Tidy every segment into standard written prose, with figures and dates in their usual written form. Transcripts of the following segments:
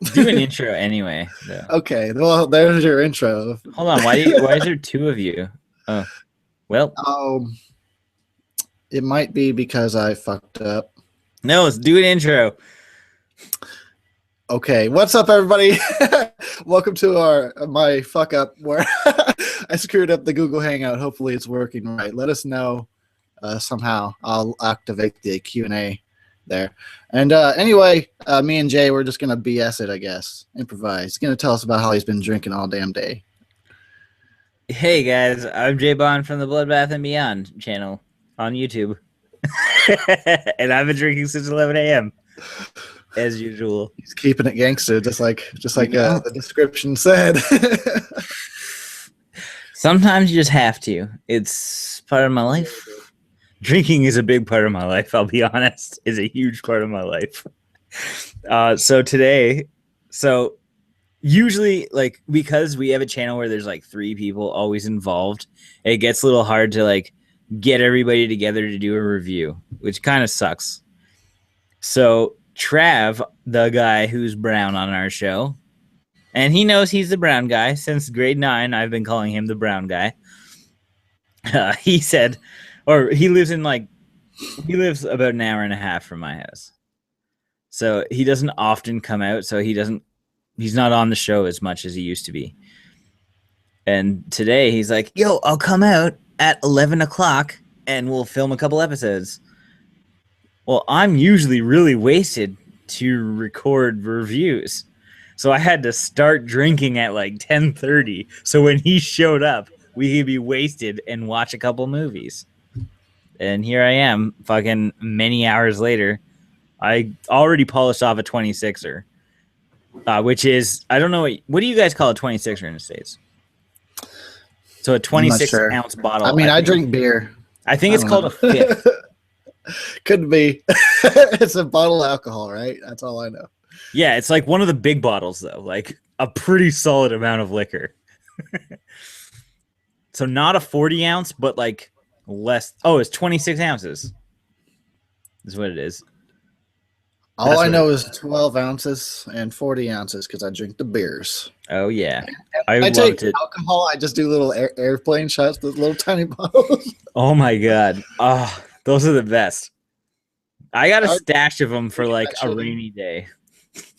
Do an intro anyway, though. Okay, well, there's your intro. Hold on. Why is there two of you? Oh, well, Um, it might be because I fucked up. no, let's do an intro. Okay, what's up, everybody? Welcome to my fuck up where I screwed up the Google Hangout. Hopefully, it's working right. Let us know somehow. I'll activate the Q&A there. And anyway, me and Jay, we're just gonna BS it, I guess. Improvise. He's gonna tell us about how he's been drinking all damn day. Hey guys, I'm Jay Bond from the Bloodbath and Beyond channel on YouTube, and I've been drinking since 11 a.m. as usual. He's keeping it gangster, just like the description said. Sometimes you just have to. It's part of my life. Drinking is a big part of my life, I'll be honest. It's a huge part of my life. So usually, like, because we have a channel where there's like 3 people always involved, it gets a little hard to like get everybody together to do a review, which kind of sucks. So Trav, the guy who's brown on our show, and he knows he's the brown guy since grade 9. I've been calling him the brown guy. He said, or he lives about an hour and a half from my house. So he doesn't often come out. So he's not on the show as much as he used to be. And today he's like, yo, I'll come out at 11 o'clock and we'll film a couple episodes. Well, I'm usually really wasted to record reviews. So I had to start drinking at like 10:30. So when he showed up, we could be wasted and watch a couple movies. And here I am, fucking many hours later. I already polished off a 26er, which is, I don't know, what do you guys call a 26er in the States? So a 26-ounce bottle. I mean, I drink beer. I think it's called a fifth. Could be. It's a bottle of alcohol, right? That's all I know. Yeah, it's like one of the big bottles, though. Like a pretty solid amount of liquor. So not a 40-ounce, but like less. Oh, it's 26 ounces. Is what it is. All I know is 12 ounces and 40 ounces because I drink the beers. Oh, yeah. I take alcohol. I just do little airplane shots, those little tiny bottles. Oh, my God. Oh, those are the best. I got a stash of them for like a rainy day.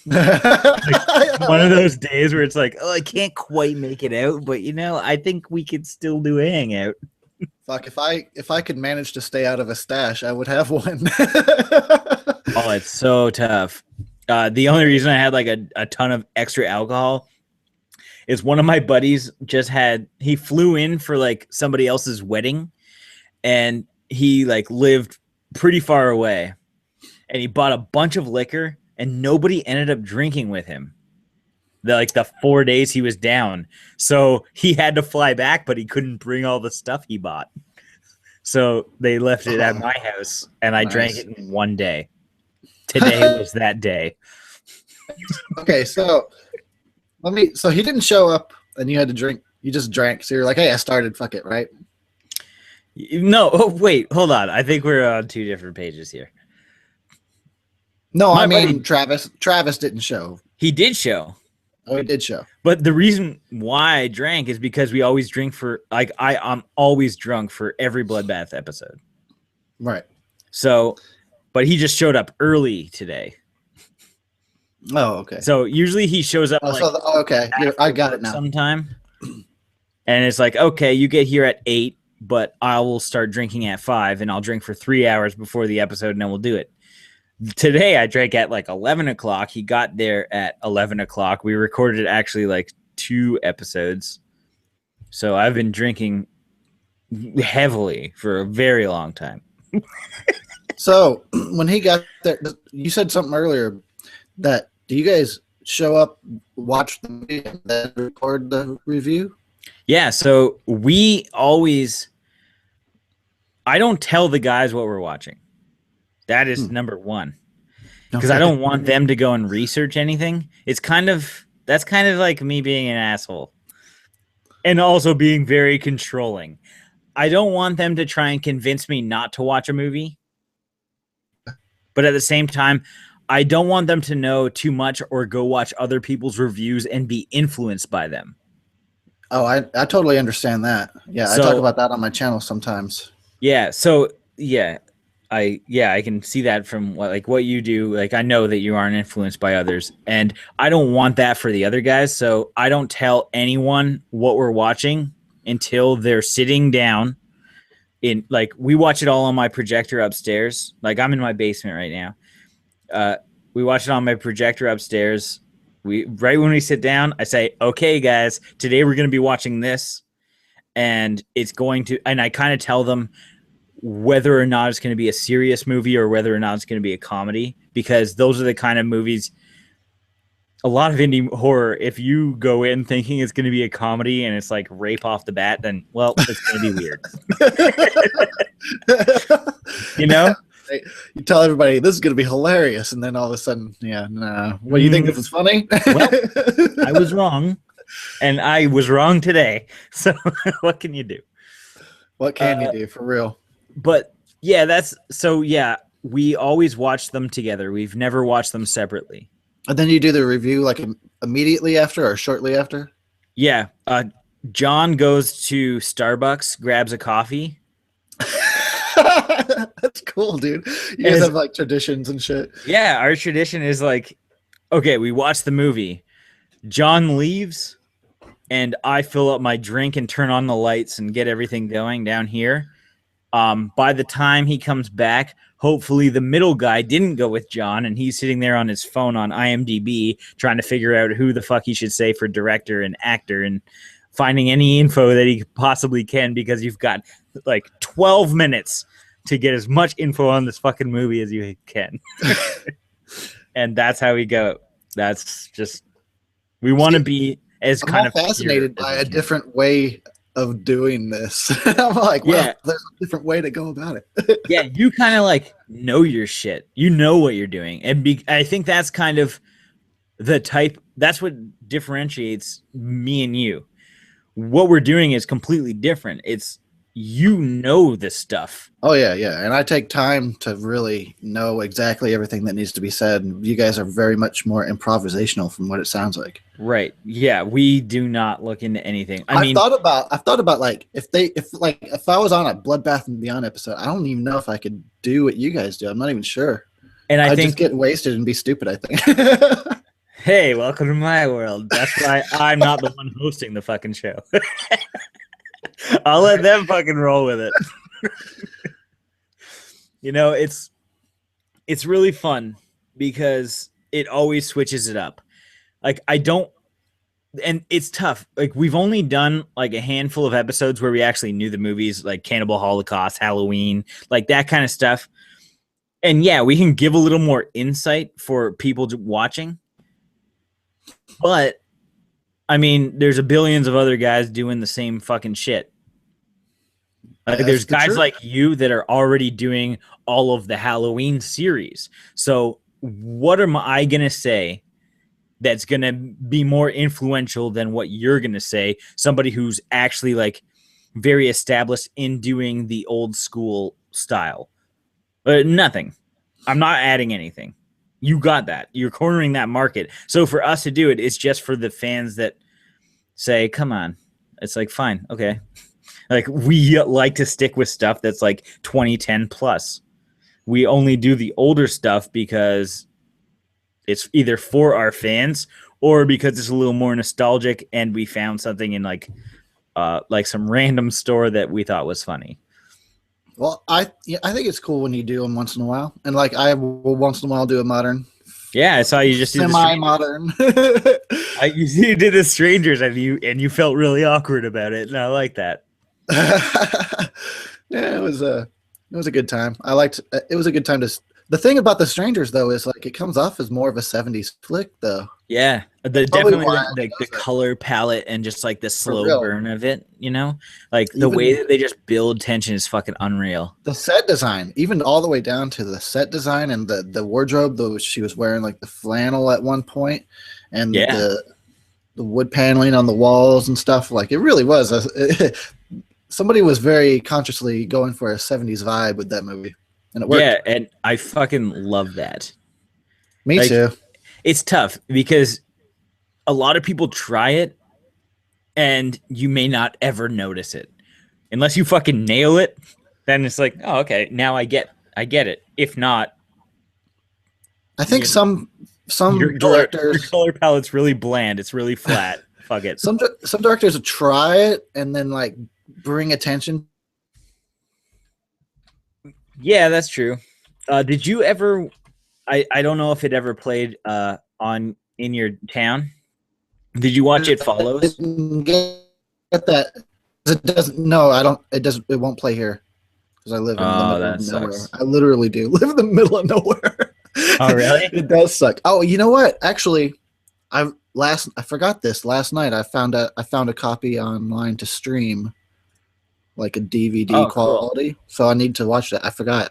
Like one of those days where it's like, oh, I can't quite make it out, but you know, I think we could still do a hangout. Fuck, if I could manage to stay out of a stash, I would have one. Oh, it's so tough. The only reason I had like a ton of extra alcohol is one of my buddies he flew in for like somebody else's wedding, and he like lived pretty far away, and he bought a bunch of liquor, and nobody ended up drinking with him. The 4 days he was down. So he had to fly back, but he couldn't bring all the stuff he bought. So they left it at my house, and I drank it in one day. Today was that day. Okay, so so he didn't show up and you had to drink. You just drank. So you're like, hey, I started, fuck it, right? No, wait, hold on. I think we're on 2 different pages here. No, I mean Travis. Travis didn't show. He did show. Oh, he did show. But the reason why I drank is because we always drink for, like, I'm always drunk for every Bloodbath episode. Right. So, but he just showed up early today. Oh, okay. So usually he shows up. Okay. I got it now. Sometime. And it's like, okay, you get here at 8, but I will start drinking at 5, and I'll drink for 3 hours before the episode, and then we'll do it. Today I drank at like 11 o'clock. He got there at 11 o'clock. We recorded actually like 2 episodes. So I've been drinking heavily for a very long time. So when he got there, you said something earlier that do you guys show up, watch the movie, and then record the review? Yeah, so I don't tell the guys what we're watching. That is number 1. Because I don't want them to go and research anything. That's kind of like me being an asshole. And also being very controlling. I don't want them to try and convince me not to watch a movie. But at the same time, I don't want them to know too much or go watch other people's reviews and be influenced by them. Oh, I totally understand that. Yeah, I talk So about that on my channel sometimes. yeah, I can see that from what you do. Like I know that you aren't influenced by others, and I don't want that for the other guys. So I don't tell anyone what we're watching until they're sitting down. In like we watch it all on my projector upstairs. Like I'm in my basement right now. We watch it on my projector upstairs. We right when we sit down, I say, "Okay, guys, today we're going to be watching this." And it's going to, and I kind of tell them whether or not it's going to be a serious movie or whether or not it's going to be a comedy, because those are the kind of movies. A lot of indie horror, if you go in thinking it's going to be a comedy and it's like rape off the bat, then well, it's going to be weird. You know? You tell everybody this is going to be hilarious, and then all of a sudden, yeah, nah. What do you think? This is funny? Well, I was wrong, and I was wrong today. So what can you do? What can you do for real? But yeah, we always watch them together. We've never watched them separately. And then you do the review like immediately after or shortly after? Yeah. John goes to Starbucks, grabs a coffee. That's cool, dude. You guys have like traditions and shit. Yeah, our tradition is like, okay, we watch the movie. John leaves, and I fill up my drink and turn on the lights and get everything going down here. By the time he comes back, hopefully the middle guy didn't go with John, and he's sitting there on his phone on IMDb trying to figure out who the fuck he should say for director and actor and finding any info that he possibly can, because you've got like 12 minutes to get as much info on this fucking movie as you can. And that's how we go. That's just, we want to be as I'm kind of fascinated by a different way of doing this. I'm like, wow, yeah, there's a different way to go about it. yeah, you kind of like know your shit. You know what you're doing. And I think that's kind of the type, that's what differentiates me and you. What we're doing is completely different. It's, you know, this stuff. Oh yeah, yeah. And I take time to really know exactly everything that needs to be said. You guys are very much more improvisational from what it sounds like. Right. Yeah, we do not look into anything. I've thought about like if I was on a Bloodbath and Beyond episode, I don't even know if I could do what you guys do. I'm not even sure. And I'd just get wasted and be stupid, I think. Hey, welcome to my world. That's why I'm not the one hosting the fucking show. I'll let them fucking roll with it. You know, it's really fun because it always switches it up. Like and it's tough. Like we've only done like a handful of episodes where we actually knew the movies, like Cannibal Holocaust, Halloween, like that kind of stuff. And yeah, we can give a little more insight for people watching. But I mean, there's a billions of other guys doing the same fucking shit. Like there's guys like you that are already doing all of the Halloween series. So what am I going to say that's going to be more influential than what you're going to say? Somebody who's actually like very established in doing the old school style. Nothing. I'm not adding anything. You got that. You're cornering that market. So for us to do it, it's just for the fans that say, come on. It's like, fine. Okay. Like we like to stick with stuff that's like 2010 plus. We only do the older stuff because it's either for our fans or because it's a little more nostalgic and we found something in like some random store that we thought was funny. Well, I think it's cool when you do them once in a while, and like I will once in a while do a modern. Yeah, I saw you just do semi-modern. You did the Strangers, and you felt really awkward about it, and I like that. Yeah, it was a good time. It was a good time to. The thing about the Strangers though is like it comes off as more of a 70s flick though. Yeah, definitely like the color palette and just like the slow burn of it, you know, like the way that they just build tension is fucking unreal. The set design, even all the way down to the set design and the wardrobe, though she was wearing like the flannel at one point, and the wood paneling on the walls and stuff. Like it really was. Somebody was very consciously going for a 70s vibe with that movie, and it worked. Yeah, and I fucking love that. Me Like, too. it's tough because a lot of people try it and you may not ever notice it unless you fucking nail it. Then it's like, oh, okay, now I get it. If not, I think you know, some your directors color palette's really bland. It's really flat. Fuck it. some directors try it and then like bring attention. Yeah, that's true. Did you ever? I don't know if it ever played on in your town. Did you watch It Follows? Didn't get that. It doesn't. No, I don't. It doesn't. It won't play here because I live in the Oh, middle that of nowhere. sucks. I literally do live in the middle of nowhere. Oh, really? It does suck. Oh, you know what? Actually, I forgot this last night. I found a copy online to stream like a DVD Oh, cool. quality. So I need to watch that. I forgot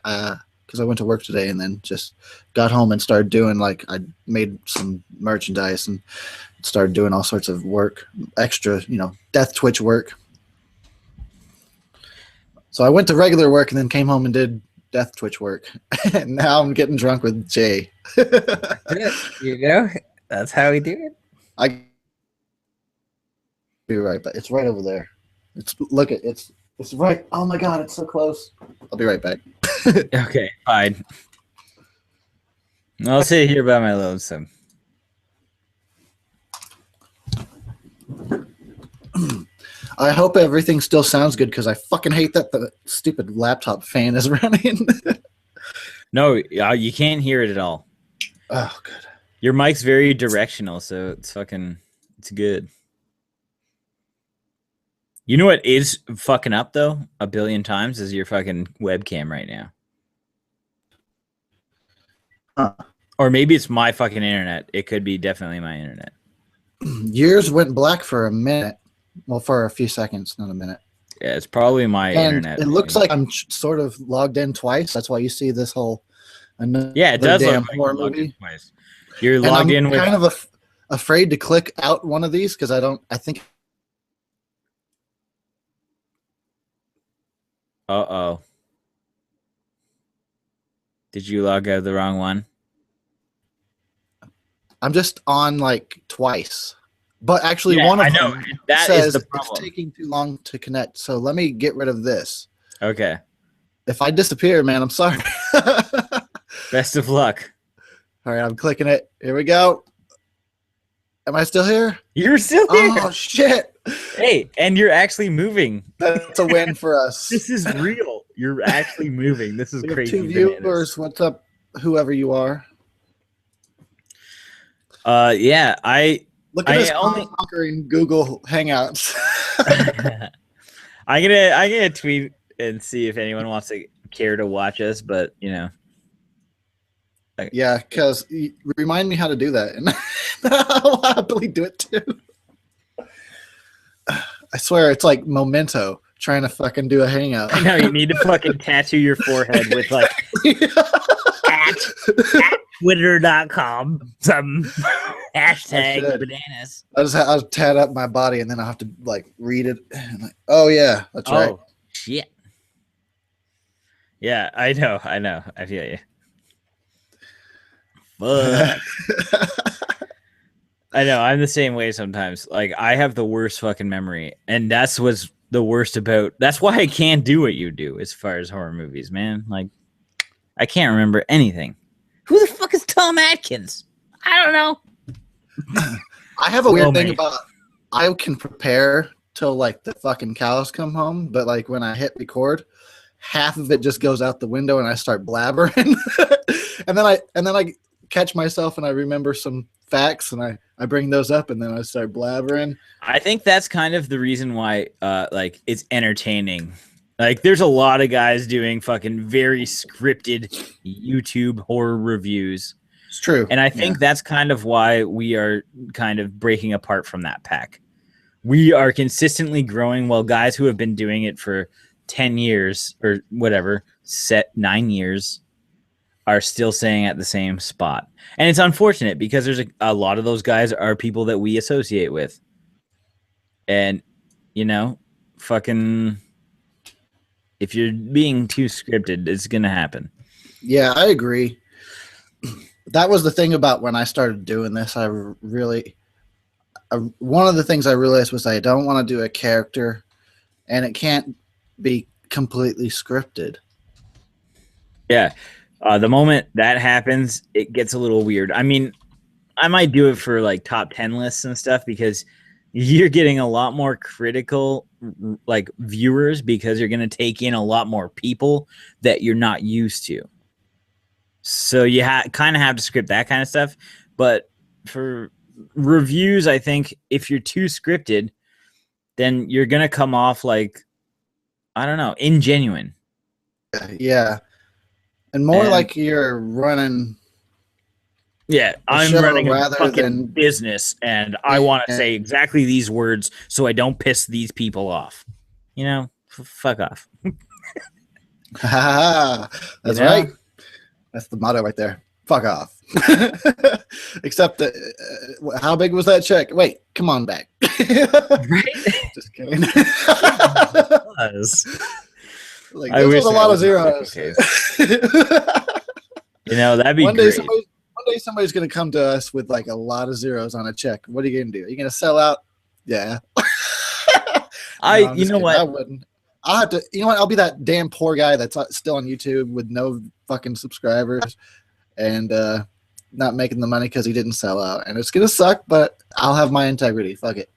because I went to work today and then just got home and started doing like I made some merchandise and started doing all sorts of work, extra, Death Twitch work. So I went to regular work and then came home and did Death Twitch work. And now I'm getting drunk with Jay. You know, that's how we do it. I be right back. It's right over there. It's right. Oh my god, it's so close. I'll be right back. Okay, fine. I'll sit here by my lonesome. I hope everything still sounds good because I fucking hate that the stupid laptop fan is running. No, you can't hear it at all. Oh, good. Your mic's very directional, so it's good. You know what is fucking up though? A billion times is your fucking webcam right now. Huh. Or maybe it's my fucking internet. It could be definitely my internet. Yours went black for a minute. Well, for a few seconds, not a minute. Yeah, it's probably my And internet. it looks like I'm sort of logged in twice. That's why you see this whole Yeah, it does damn look like horror you're logged in movie. twice. You're And logged I'm in with kind of afraid to click out one of these because I think. Uh-oh. Did you log out of the wrong one? I'm just on like twice. But actually, Yeah, one of I know. them That says is the it's problem. taking too long to connect. So let me get rid of this. Okay. If I disappear, man, I'm sorry. Best of luck. All right, I'm clicking it. Here we go. Am I still here? You're still here. Oh, shit. Hey, and you're actually moving. That's a win for us. This is real. You're actually moving. This is We have crazy. 2 viewers. What's up, whoever you are? Yeah, Look at us only conquering Google Hangouts. I'm gonna tweet and see if anyone wants to care to watch us, but Yeah, because remind me how to do that, and I'll happily do it too. I swear, it's like Memento trying to fucking do a hangout. I know you need to fucking tattoo your forehead with like at twitter.com some hashtag bananas. I'll tat up my body and then I'll have to like read it. And like, oh yeah, that's right. Oh shit. Yeah, I know. I feel you. Fuck. I know. I'm the same way sometimes. Like I have the worst fucking memory, and that's what's the worst about. That's why I can't do what you do as far as horror movies, man. Like I can't remember anything. Who the fuck is Tom Atkins? I don't know. I have a weird thing about I can prepare till like the fucking cows come home, but like when I hit record, half of it just goes out the window and I start blabbering. and then I catch myself and I remember some facts and I bring those up and then I start blabbering. I think that's kind of the reason why like it's entertaining. Like there's a lot of guys doing fucking very scripted YouTube horror reviews. It's true. And I think that's kind of why we are kind of breaking apart from that pack. We are consistently growing while guys who have been doing it for 10 years or whatever, 9 years are still staying at the same spot. And it's unfortunate because there's a lot of those guys are people that we associate with. And, fucking if you're being too scripted, it's going to happen. Yeah, I agree. that was the thing about when I started doing this. One of the things I realized was I don't want to do a character, and it can't be completely scripted. Yeah. The moment that happens, it gets a little weird. I mean, I might do it for like top 10 lists and stuff because you're getting a lot more critical like viewers because you're going to take in a lot more people that you're not used to. So you kind of have to script that kind of stuff. But for reviews, I think if you're too scripted, then you're going to come off like, I don't know, ingenuine. Yeah. And more like you're running. Yeah, I'm running a fucking than business, and I want to say exactly these words so I don't piss these people off. You know, fuck off. That's right. That's the motto right there. Fuck off. Except that, how big was that check? Wait, come on back. Right? Just kidding. It was. Like, this was a lot of zeros. You know, that'd be great. One day somebody's going to come to us with like a lot of zeros on a check. What are you going to do? Are you going to sell out? Yeah. You know what? I wouldn't. I'll have to, you know what? I'll be that damn poor guy that's still on YouTube with no fucking subscribers and not making the money because he didn't sell out. And it's going to suck, but I'll have my integrity. Fuck it.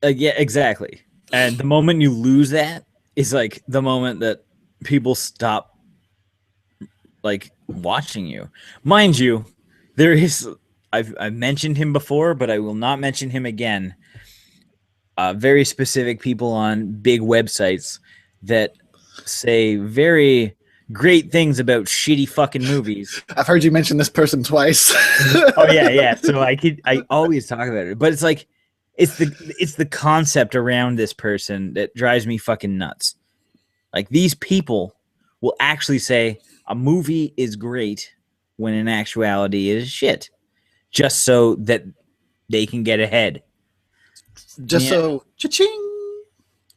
Yeah, exactly. And the moment you lose that is like the moment that people stop like watching you. Mind you, there is, I've mentioned him before, but I will not mention him again. Very specific people on big websites that say very great things about shitty fucking movies. I've heard you mention this person twice. Oh yeah. So I always talk about it, but it's like it's the concept around this person that drives me fucking nuts. Like these people will actually say a movie is great when in actuality it is shit, just so that they can get ahead. So cha-ching.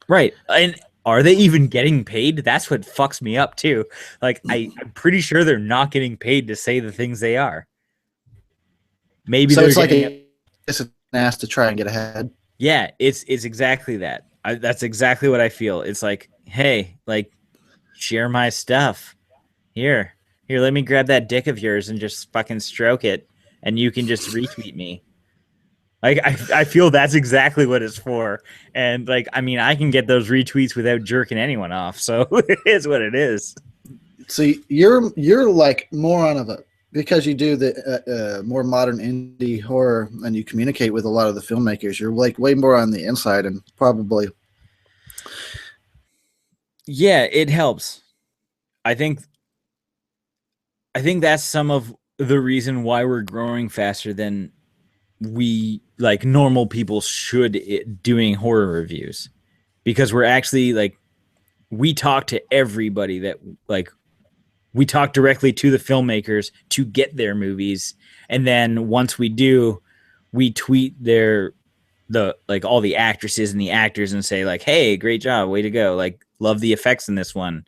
Right. And are they even getting paid? That's what fucks me up too. Like I'm pretty sure they're not getting paid to say the things they are. Maybe so it's like it's an ass to try and get ahead. Yeah, it's exactly that. That's exactly what I feel. It's like, hey, like share my stuff. Here, let me grab that dick of yours and just fucking stroke it, and you can just retweet me. Like, I feel that's exactly what it's for. And, like, I mean, I can get those retweets without jerking anyone off, so it is what it is. See, you're like more on of a, because you do the more modern indie horror and you communicate with a lot of the filmmakers, you're like way more on the inside and probably. Yeah, it helps. I think that's some of the reason why we're growing faster than we like normal people should doing horror reviews, because we're actually like we talk to everybody that like we talk directly to the filmmakers to get their movies, and then once we do, we tweet the like all the actresses and the actors and say like, hey, great job, way to go, like love the effects in this one.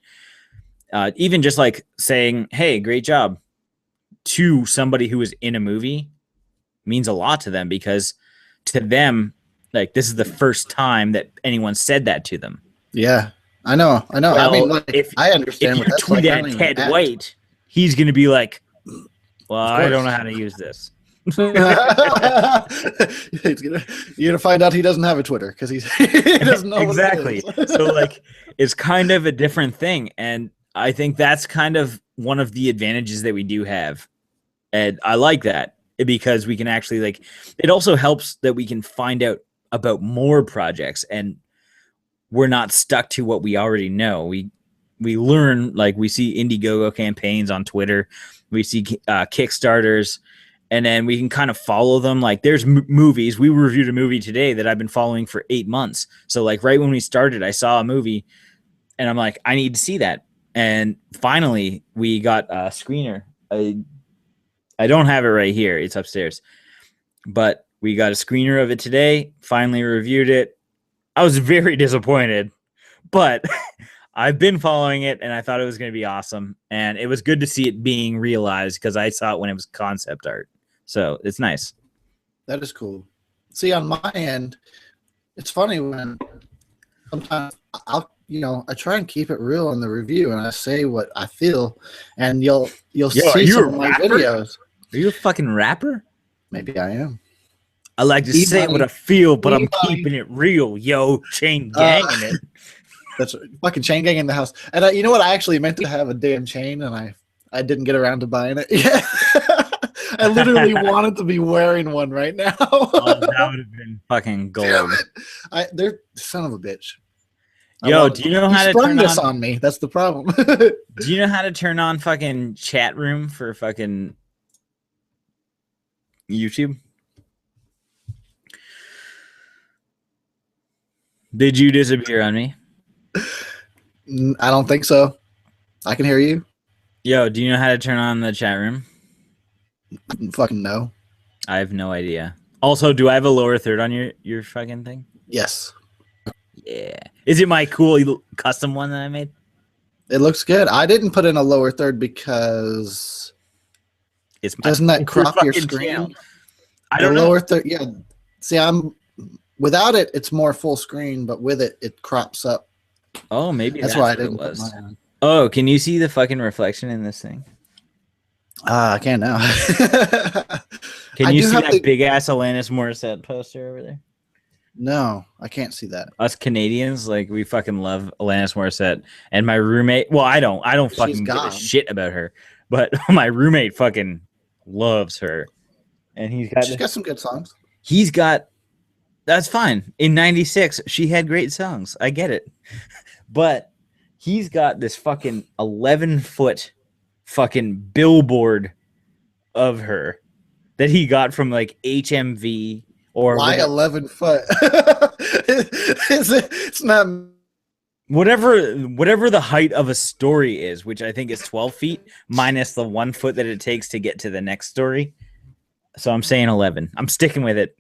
Even just like saying, hey, great job to somebody who is in a movie means a lot to them, because to them, like, this is the first time that anyone said that to them. Yeah, I know. Well, I mean, like, I understand. If you tweet at Ted White, he's going to be like, well, I don't know how to use this. You're gonna find out he doesn't have a Twitter because he doesn't know exactly. So like, it's kind of a different thing, and I think that's kind of one of the advantages that we do have, and I like that because we can actually like. It also helps that we can find out about more projects, and we're not stuck to what we already know. We learn, like, we see Indiegogo campaigns on Twitter, we see Kickstarters. And then we can kind of follow them. Like, there's movies. We reviewed a movie today that I've been following for 8 months. So, like, right when we started, I saw a movie, and I'm like, I need to see that. And finally, we got a screener. I don't have it right here. It's upstairs. But we got a screener of it today. Finally reviewed it. I was very disappointed. But I've been following it, and I thought it was going to be awesome, and it was good to see it being realized because I saw it when it was concept art. So it's nice. That is cool. See, on my end, it's funny when sometimes I try and keep it real in the review, and I say what I feel, and you'll Yo, see some of my videos. Are you a fucking rapper? Maybe I am. I like to say what I feel, but I'm keeping it real. Yo, chain gang in it. That's fucking chain gang in the house. And you know what? I actually meant to have a damn chain, and I didn't get around to buying it. Yeah, I literally wanted to be wearing one right now. Oh, that would have been fucking gold. They're son of a bitch. Yo, do you know how to turn this on me? That's the problem. Do you know how to turn on fucking chat room for fucking YouTube? Did you disappear on me? I don't think so. I can hear you. Yo, do you know how to turn on the chat room? Fucking no. I have no idea. Also, do I have a lower third on your fucking thing? Yes. Yeah. Is it my cool custom one that I made? It looks good. I didn't put in a lower third because doesn't that crop your screen? Channel. I don't know. Lower third, yeah. See, without it, it's more full screen, but with it, it crops up. Oh, maybe that's why I didn't put mine on. Oh, can you see the fucking reflection in this thing? I can't now. Can you see that big ass Alanis Morissette poster over there? No, I can't see that. Us Canadians, like, we fucking love Alanis Morissette. And my roommate, well, I don't fucking give a shit about her, but my roommate fucking loves her. And she's got some good songs. That's fine. In 96, she had great songs. I get it. But he's got this fucking 11-foot fucking billboard of her that he got from like HMV or why 11 foot? It's not whatever the height of a story is, which I think is 12 feet minus the 1 foot that it takes to get to the next story. So I'm saying 11. I'm sticking with it.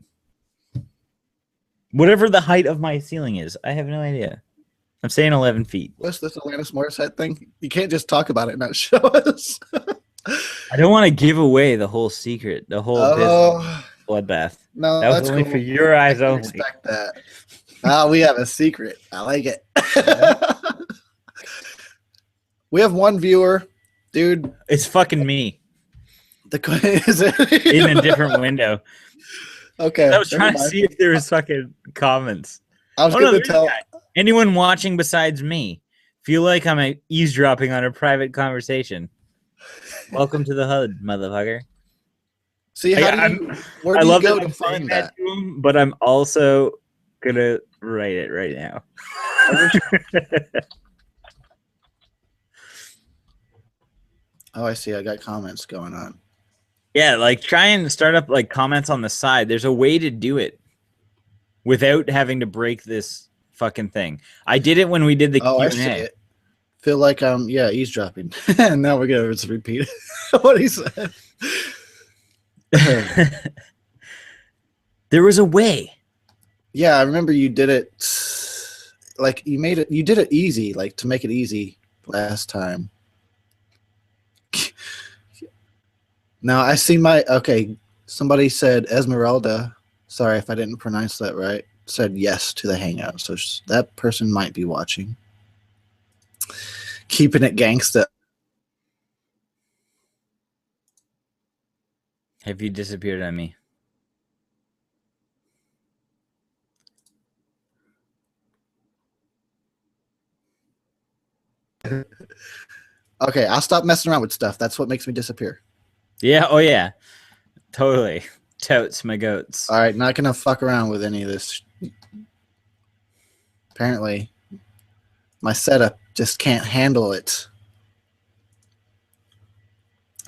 Whatever the height of my ceiling is, I have no idea. I'm saying 11 feet. What's this Alanis Morissette thing? You can't just talk about it and not show us. I don't want to give away the whole secret, the whole business bloodbath. No, that was only cool. For your eyes only. Respect that. We have a secret. I like it. We have one viewer, dude. It's fucking me. Is it? In a different window. Okay. I was trying to see if there was fucking comments. I was going to tell anyone watching besides me feel like I'm eavesdropping on a private conversation. Welcome to the HUD, motherfucker. See, where do you go to find that? To him, but I'm also gonna write it right now. Oh, I see. I got comments going on. Yeah, like try and start up like comments on the side. There's a way to do it without having to break this fucking thing. I did it when we did the Q&A. I see it. Feel like I'm eavesdropping. And now we're gonna repeat what he said. There was a way. Yeah, I remember you did it like you did it easy, like to make it easy last time. Now I see somebody said Esmeralda, sorry if I didn't pronounce that right, said yes to the hangout. So that person might be watching. Keeping it gangsta. Have you disappeared on me? Okay, I'll stop messing around with stuff. That's what makes me disappear. Yeah, oh yeah. Totally. Totes my goats. All right, not gonna fuck around with any of this. Apparently, my setup just can't handle it.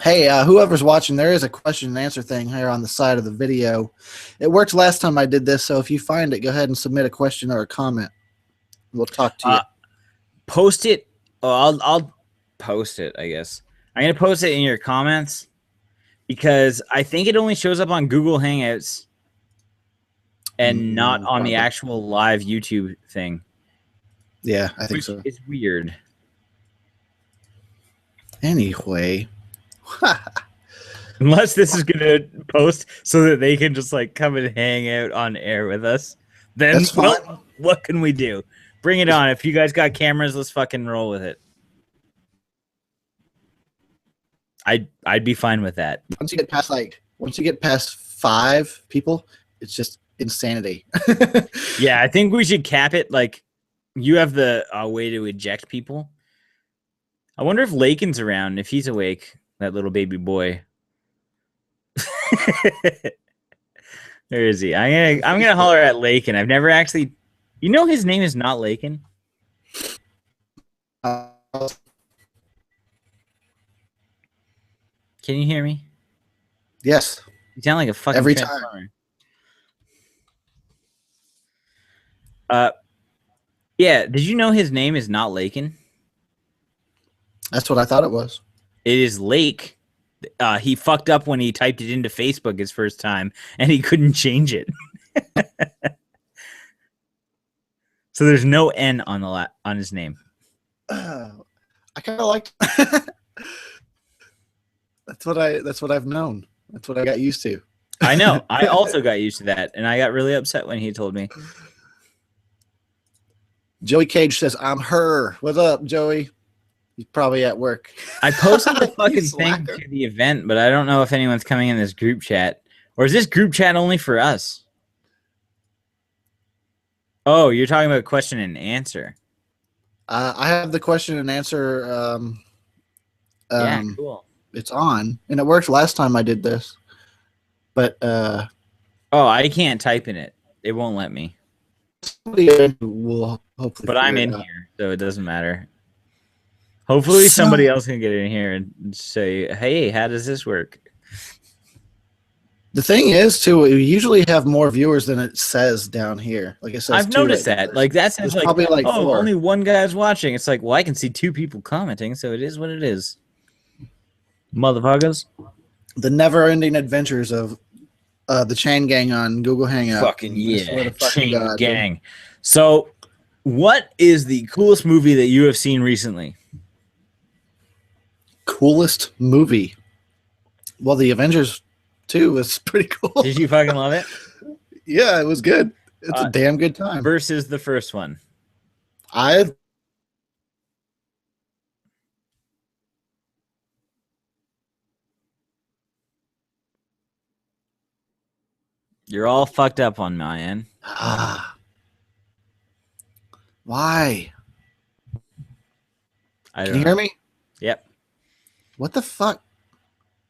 Hey, whoever's watching, there is a question and answer thing here on the side of the video. It worked last time I did this, so if you find it, go ahead and submit a question or a comment. We'll talk to you. Post it. Oh, I'll post it, I guess. I'm going to post it in your comments because I think it only shows up on Google Hangouts and not on the actual live YouTube thing. Yeah, I think which so. is weird. Anyway, Unless this is gonna post so that they can just like come and hang out on air with us, then that's fine. what can we do? Bring it on. If you guys got cameras, let's fucking roll with it. I'd be fine with that. Once you get past 5 people, it's just insanity. Yeah, I think we should cap it. Like, you have the way to eject people. I wonder if Lakin's around, if he's awake, that little baby boy. Where is he? I'm gonna holler at Lakin. I've never actually, his name is not Lakin. Uh, Can you hear me? yes, You sound like a fucking every transformer. time. Yeah. Did you know his name is not Lakin? That's what I thought it was. It is Lake. He fucked up when he typed it into Facebook his first time, and he couldn't change it. So there's no N on on his name. I kind of liked. That's what I've known. That's what I got used to. I know. I also got used to that, and I got really upset when he told me. Joey Cage says, "I'm her." What's up, Joey? He's probably at work. I posted the fucking You thing slacker. to the event, but I don't know if anyone's coming in this group chat. Or is this group chat only for us? Oh, you're talking about question and answer. I have the question and answer. Yeah, cool. It's on, and it worked last time I did this. But Oh, I can't type in it. It won't let me. somebody will hopefully. But I'm figure in it out. here, so it doesn't matter. Hopefully somebody else can get in here and say, hey, how does this work? The thing is, too, we usually have more viewers than it says down here. Like it says, I've noticed that. Like that says there's like, probably like oh, 4. only one guy's watching. It's like, well, I can see 2 people commenting, so it is what it is. Motherfuckers. The never-ending adventures of the Chain Gang on Google Hangout. Fucking I swear yeah, to fucking Chain God, dude. Gang. So, what is the coolest movie that you have seen recently? Coolest movie. Well, the Avengers 2 was pretty cool. Did you fucking love it? Yeah, it was good. It's a damn good time. Versus the first one. You're all fucked up on my end. Why? I Can don't you know. hear me? Yep. What the fuck?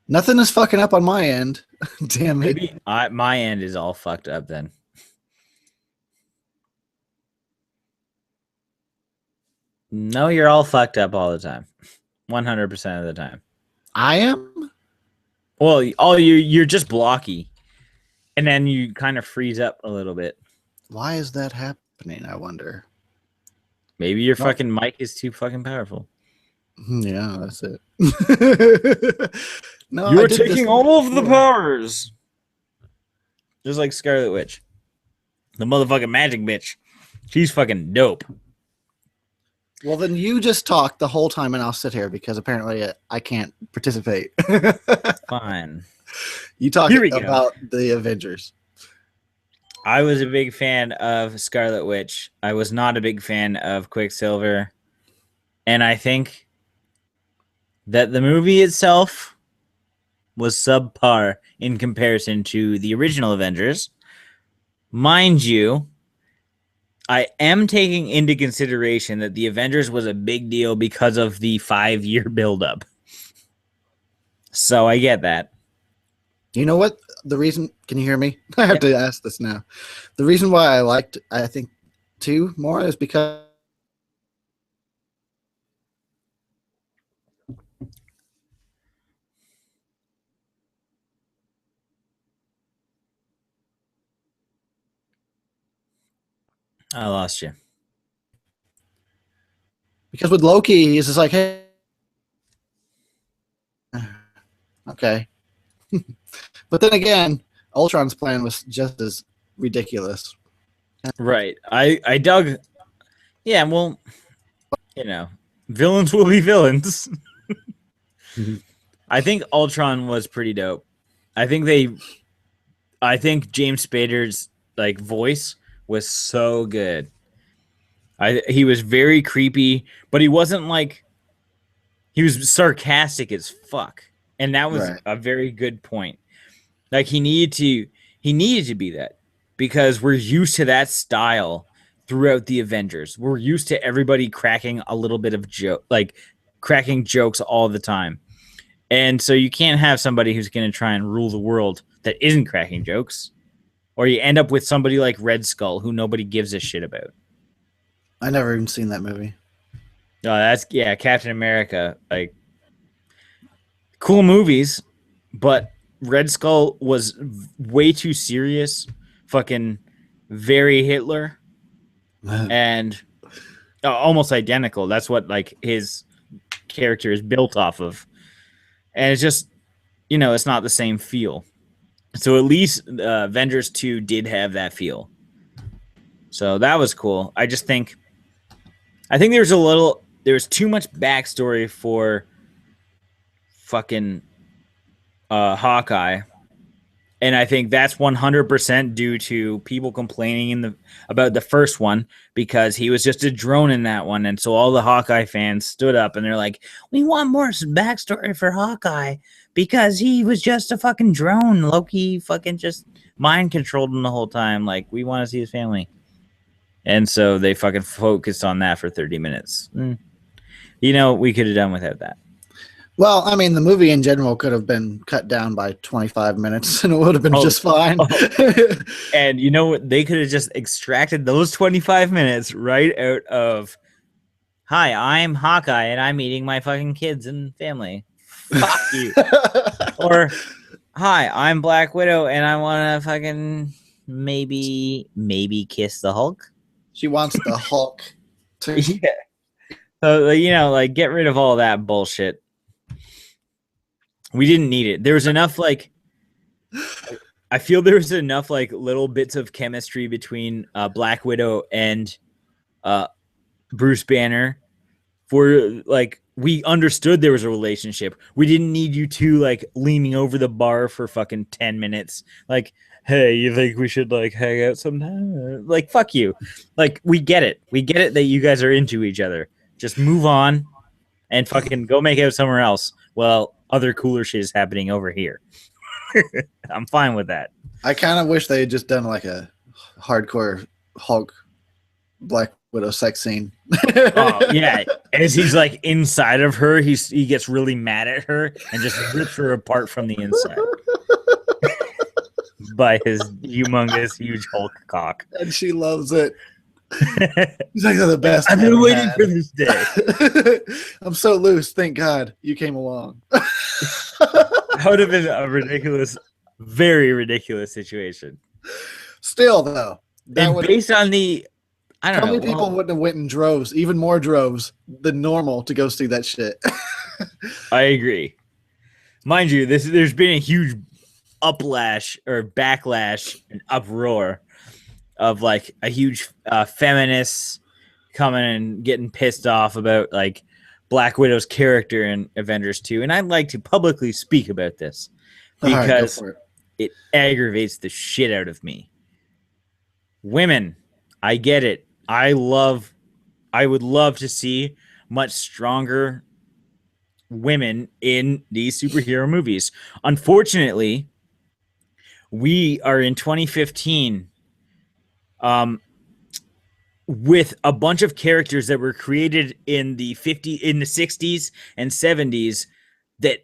Nothing is fucking up on my end. Damn it. Maybe my end is all fucked up then. No, you're all fucked up all the time. 100% of the time. I am? Well, you're just blocky. And then you kind of freeze up a little bit. Why is that happening, I wonder? Maybe your fucking mic is too fucking powerful. Yeah, that's it. No, You're taking all of the powers. Just like Scarlet Witch. The motherfucking magic bitch. She's fucking dope. Well, then you just talk the whole time and I'll sit here because apparently I can't participate. Fine. You talk Here we go. about the Avengers. I was a big fan of Scarlet Witch. I was not a big fan of Quicksilver. And I think that the movie itself was subpar in comparison to the original Avengers. Mind you, I am taking into consideration that the Avengers was a big deal because of the 5-year buildup. So I get that. You know what? The reason, can you hear me? I have to ask this now. The reason why I think 2 more is because I lost you. with Loki, he's just like, hey, okay. But then again, Ultron's plan was just as ridiculous. Right. I dug Yeah, well, you know, villains will be villains. I think Ultron was pretty dope. I think they I think James Spader's like voice was so good. He was very creepy, but he wasn't like he was sarcastic as fuck. And that was Right. a very good point. Like he needed to be that because we're used to that style throughout the Avengers. We're used to everybody cracking a little bit of joke, like cracking jokes all the time. And so you can't have somebody who's going to try and rule the world that isn't cracking jokes, or you end up with somebody like Red Skull who nobody gives a shit about. I never even seen that movie. That's yeah, Captain America, like cool movies, but Red Skull was way too serious, fucking very Hitler, and almost identical. That's what like his character is built off of, and it's just it's not the same feel. So at least Avengers 2 did have that feel. So that was cool. I think there was too much backstory for fucking Hawkeye, and I think that's 100% due to people complaining about the first one because he was just a drone in that one, and so all the Hawkeye fans stood up and they're like, "We want more backstory for Hawkeye because he was just a fucking drone. Loki fucking just mind controlled him the whole time. Like we want to see his family." And so they fucking focused on that for 30 minutes. We could have done without that. Well, I mean, the movie in general could have been cut down by 25 minutes and it would have been Oh, just fine. oh. And you know what? They could have just extracted those 25 minutes right out of, hi, I'm Hawkeye and I'm eating my fucking kids and family. Fuck you. Or, hi, I'm Black Widow and I want to fucking maybe kiss the Hulk. She wants the Hulk. Yeah. So, like, get rid of all that bullshit. We didn't need it. There was enough, like, I feel there was enough, like, little bits of chemistry between Black Widow and Bruce Banner for, like, we understood there was a relationship. We didn't need you two, like, leaning over the bar for fucking 10 minutes. Like, hey, you think we should, like, hang out sometime? Like, fuck you. Like, we get it. We get it that you guys are into each other. Just move on and fucking go make out somewhere else. Well, other cooler shit is happening over here. I'm fine with that. I kind of wish they had just done like a hardcore Hulk Black Widow sex scene. Oh yeah, as he's like inside of her, he gets really mad at her and just rips her apart from the inside by his humongous, huge Hulk cock. And she loves it. He's like, the best. I've been waiting for this day. I'm so loose. Thank God you came along. That would have been a ridiculous, very ridiculous situation. Still, though, and based on the, I don't know. How many people wouldn't have went in droves, even more droves than normal, to go see that shit? I agree. Mind you, there's been a huge uplash or backlash and uproar of like a huge feminists coming and getting pissed off about like Black Widow's character in Avengers 2. And I'd like to publicly speak about this because it aggravates the shit out of me. Women, I get it. I would love to see much stronger women in these superhero movies. Unfortunately, we are in 2015 with a bunch of characters that were created in the 60s and 70s that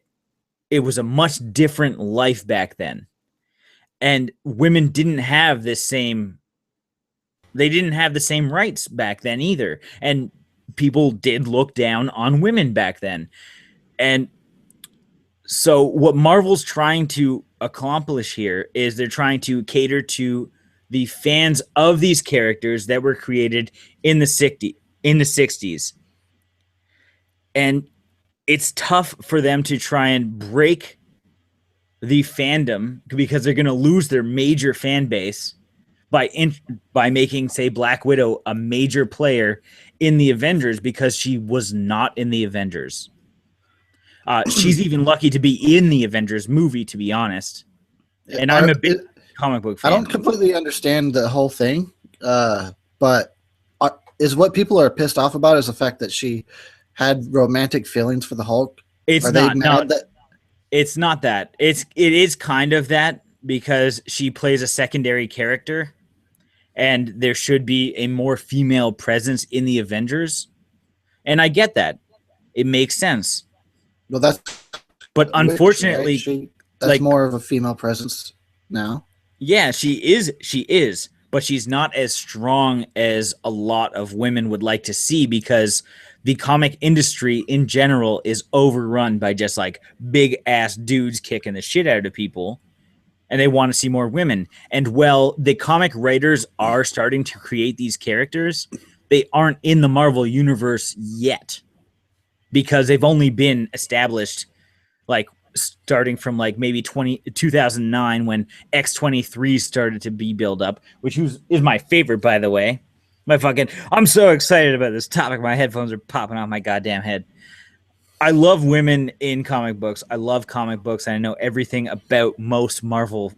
it was a much different life back then. And women didn't have the same rights back then either. And people did look down on women back then. And so what Marvel's trying to accomplish here is they're trying to cater to the fans of these characters that were created in the 60s. And it's tough for them to try and break the fandom because they're going to lose their major fan base by by making, say, Black Widow a major player in the Avengers because she was not in the Avengers. She's even lucky to be in the Avengers movie, to be honest. And I'm Are, a big comic book I fan. don't completely understand the whole thing, but is what people are pissed off about is the fact that she had romantic feelings for the Hulk? It's Are they not. No, mad that? it's not that. It is kind of that because she plays a secondary character, and there should be a more female presence in the Avengers. And I get that. It makes sense. Well, that's But Witch, right? unfortunately, That's like, more of a female presence now. yeah, she is, but she's not as strong as a lot of women would like to see because the comic industry in general is overrun by just like big ass dudes kicking the shit out of people, and they want to see more women. And well, the comic writers are starting to create these characters. They aren't in the Marvel universe yet because they've only been established like starting from like maybe 2009 when X-23 started to be built up, which is my favorite, by the way. I'm so excited about this topic. My headphones are popping off my goddamn head. I love women in comic books. I love comic books. And I know everything about most Marvel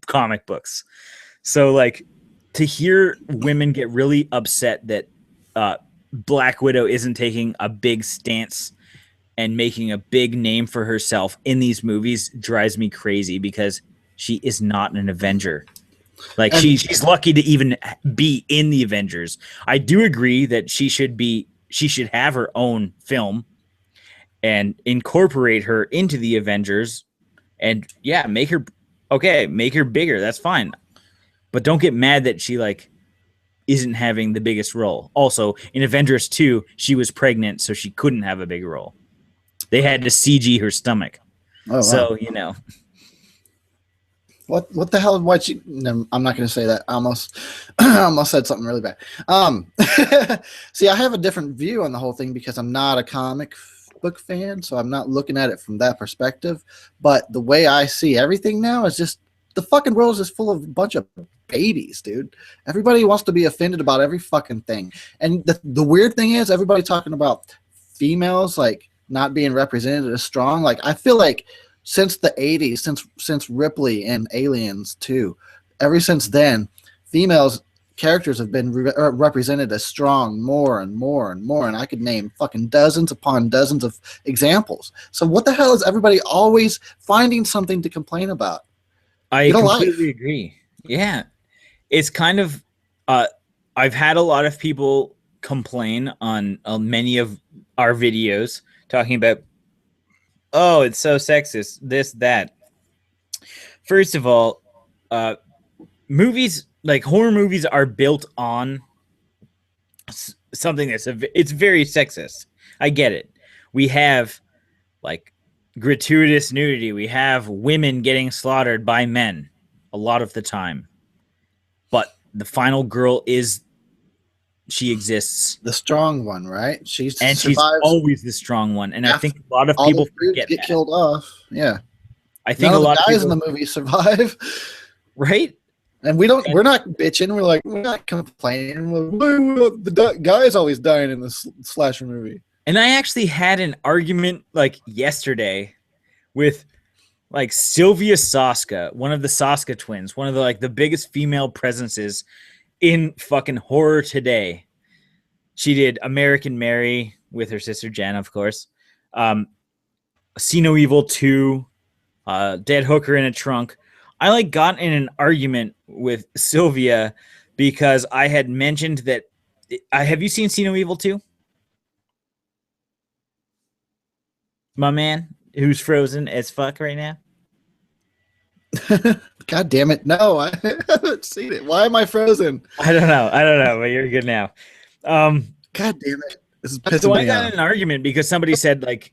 comic books. So like to hear women get really upset that Black Widow isn't taking a big stance and making a big name for herself in these movies drives me crazy because she is not an Avenger. Like And she's lucky to even be in the Avengers. I do agree that she should have her own film and incorporate her into the Avengers and yeah, make her bigger. That's fine. But don't get mad that she like isn't having the biggest role. Also, in Avengers 2, she was pregnant, so she couldn't have a big role. They had to CG her stomach. oh wow, So, you know. what the hell? What you? No, I'm not going to say that. I almost I almost said something really bad. See, I have a different view on the whole thing because I'm not a comic book fan, so I'm not looking at it from that perspective. But the way I see everything now is just the fucking world is just full of a bunch of babies, dude. Everybody wants to be offended about every fucking thing. And the weird thing is everybody talking about females like not being represented as strong. Like I feel like since the 80s, since Ripley and Aliens too, ever since then, females characters have been represented as strong more and more and more, and I could name fucking dozens upon dozens of examples. So what the hell is everybody always finding something to complain about? I Get a life. completely agree. Yeah. It's kind of I've had a lot of people complain on many of our videos talking about, oh, it's so sexist, this, that. First of all, movies like horror movies are built on something it's very sexist. I get it. We have like gratuitous nudity. We have women getting slaughtered by men a lot of the time. But the final girl she exists. The strong one, right? And she's always the strong one. And I think a lot of all people the dudes forget get that. killed off. Yeah. I think None a of lot the of guys people, in the movie survive. right? And we're not bitching. We're not complaining. The guy's always dying in this slasher movie. And I actually had an argument like yesterday with like Sylvia Soska, one of the Soska twins, one of the like the biggest female presences in fucking horror today. She did American Mary with her sister Jen, of course. See No Evil 2, Dead Hooker in a Trunk. I like got in an argument with Sylvia because I had mentioned that. Have you seen See No Evil 2? My man, who's frozen as fuck right now? God damn it. No, I haven't seen it. Why am I frozen? I don't know, but you're good now. God damn it. This is pissing So I me got off. in an argument because somebody said, like,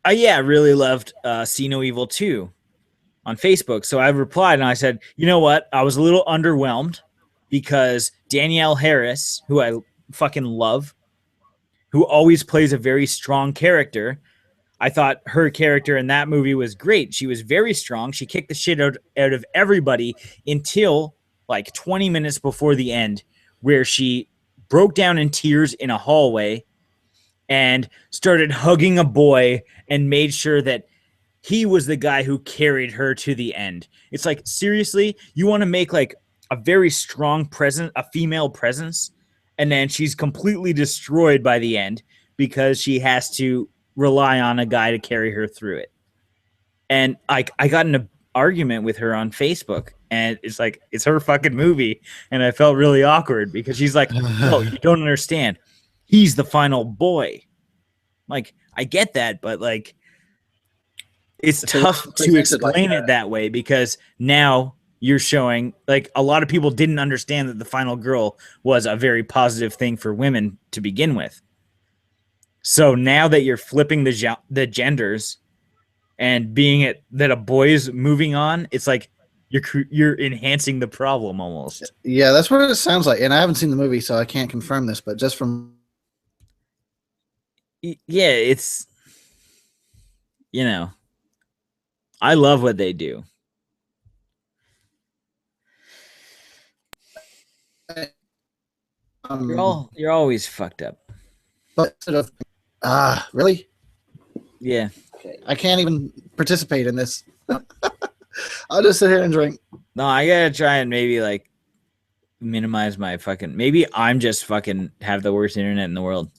oh, yeah, I really loved See No Evil 2 on Facebook. So I replied and I said, you know what? I was a little underwhelmed because Danielle Harris, who I fucking love, who always plays a very strong character, I thought her character in that movie was great. She was very strong. She kicked the shit out of everybody until like 20 minutes before the end, where she broke down in tears in a hallway and started hugging a boy and made sure that he was the guy who carried her to the end. It's like, seriously, you want to make like a very strong presence, a female presence, and then she's completely destroyed by the end because she has to rely on a guy to carry her through it. And I got in an argument with her on Facebook, and it's like, it's her fucking movie, and I felt really awkward because she's like, "No, you don't understand. He's the final boy." Like, I get that, but like, it's tough to explain it that way because now you're showing, like, a lot of people didn't understand that the final girl was a very positive thing for women to begin with. So now that you're flipping the genders and being it that a boy is moving on, it's like you're enhancing the problem almost. Yeah, that's what it sounds like. And I haven't seen the movie, so I can't confirm this, but just from yeah, it's, you know, I love what they do. You're always fucked up. But sort of, really? Yeah. Okay. I can't even participate in this. I'll just sit here and drink. No, I gotta try and maybe like minimize my fucking. Maybe I'm just fucking have the worst internet in the world.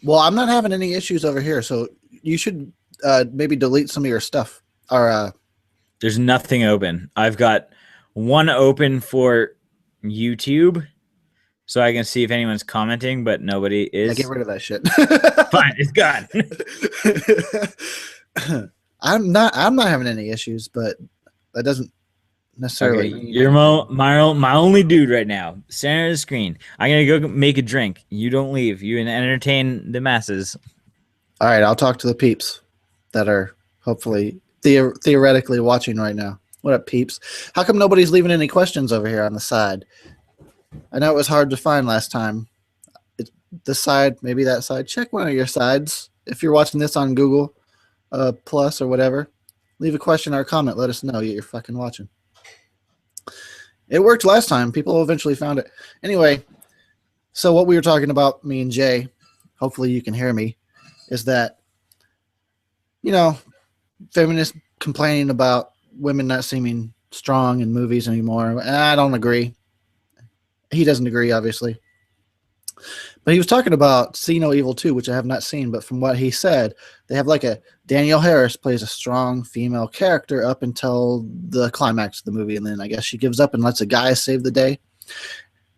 Well, I'm not having any issues over here, so you should maybe delete some of your stuff. Or there's nothing open. I've got one open for YouTube, so I can see if anyone's commenting, but nobody is. Yeah, get rid of that shit. Fine, it's gone. I'm not having any issues, but that doesn't necessarily. Okay, you're my only dude right now. Center of the screen. I'm gonna go make a drink. You don't leave. You entertain the masses. All right, I'll talk to the peeps that are hopefully theoretically watching right now. What up, peeps? How come nobody's leaving any questions over here on the side? I know it was hard to find last time. This side, maybe that side. Check one of your sides. If you're watching this on Google Plus or whatever, leave a question or a comment. Let us know you're fucking watching. It worked last time. People eventually found it. Anyway, so what we were talking about, me and Jay, hopefully you can hear me, is that, you know, feminists complaining about women not seeming strong in movies anymore. And I don't agree. He doesn't agree, obviously. But he was talking about See No Evil 2, which I have not seen. But from what he said, they have like a Danielle Harris plays a strong female character up until the climax of the movie. And then I guess she gives up and lets a guy save the day.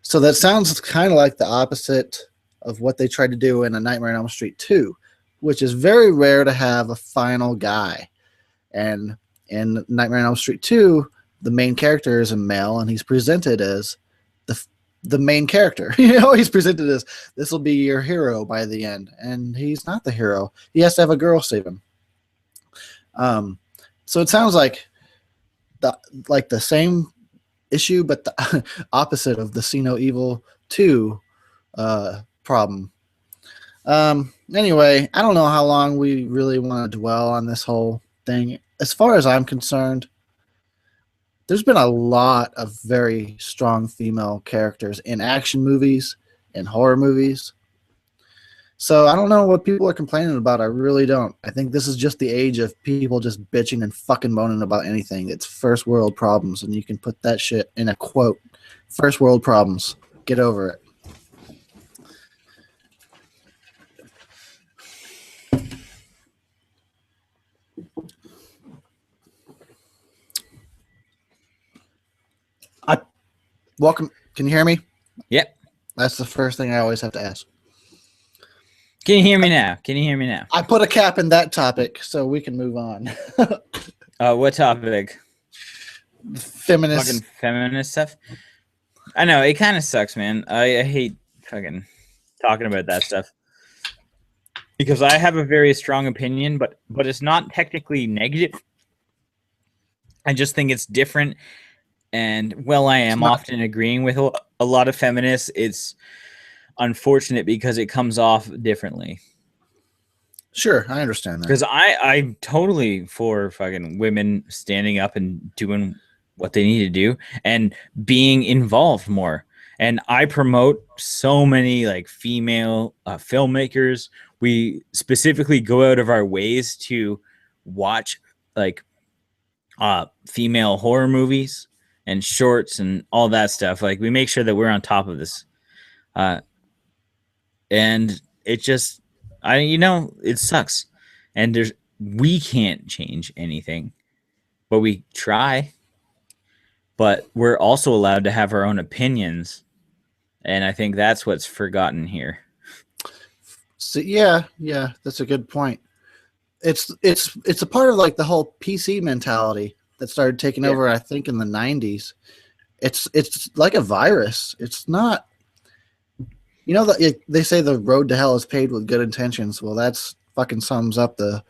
So that sounds kind of like the opposite of what they tried to do in A Nightmare on Elm Street 2, which is very rare to have a final guy. And in Nightmare on Elm Street 2, the main character is a male, and he's presented as the main character. You know, he's presented as this will be your hero by the end, and he's not the hero. He has to have a girl save him. So it sounds like the same issue, but the opposite of the See No Evil 2 problem. Anyway, I don't know how long we really want to dwell on this whole thing. As far as I'm concerned, there's been a lot of very strong female characters in action movies and horror movies. So I don't know what people are complaining about. I really don't. I think this is just the age of people just bitching and fucking moaning about anything. It's first world problems, and you can put that shit in a quote. First world problems. Get over it. Welcome. Can you hear me? Yep. That's the first thing I always have to ask. Can you hear me now? Can you hear me now? I put a cap in that topic so we can move on. What topic? Feminist. Fucking feminist stuff. I know, it kind of sucks, man. I hate fucking talking about that stuff because I have a very strong opinion, but it's not technically negative. I just think it's different. And while I am often agreeing with a lot of feminists, it's unfortunate because it comes off differently. Sure, I understand that. Because I'm totally for fucking women standing up and doing what they need to do and being involved more. And I promote so many like female filmmakers. We specifically go out of our ways to watch like female horror movies and shorts and all that stuff. Like we make sure that we're on top of this. And it just it sucks. And we can't change anything, but we try. But we're also allowed to have our own opinions. And I think that's what's forgotten here. So yeah, that's a good point. It's a part of like the whole PC mentality that started taking over, I think, in the 90s. It's like a virus. It's not, they say the road to hell is paved with good intentions. Well, that's fucking sums up the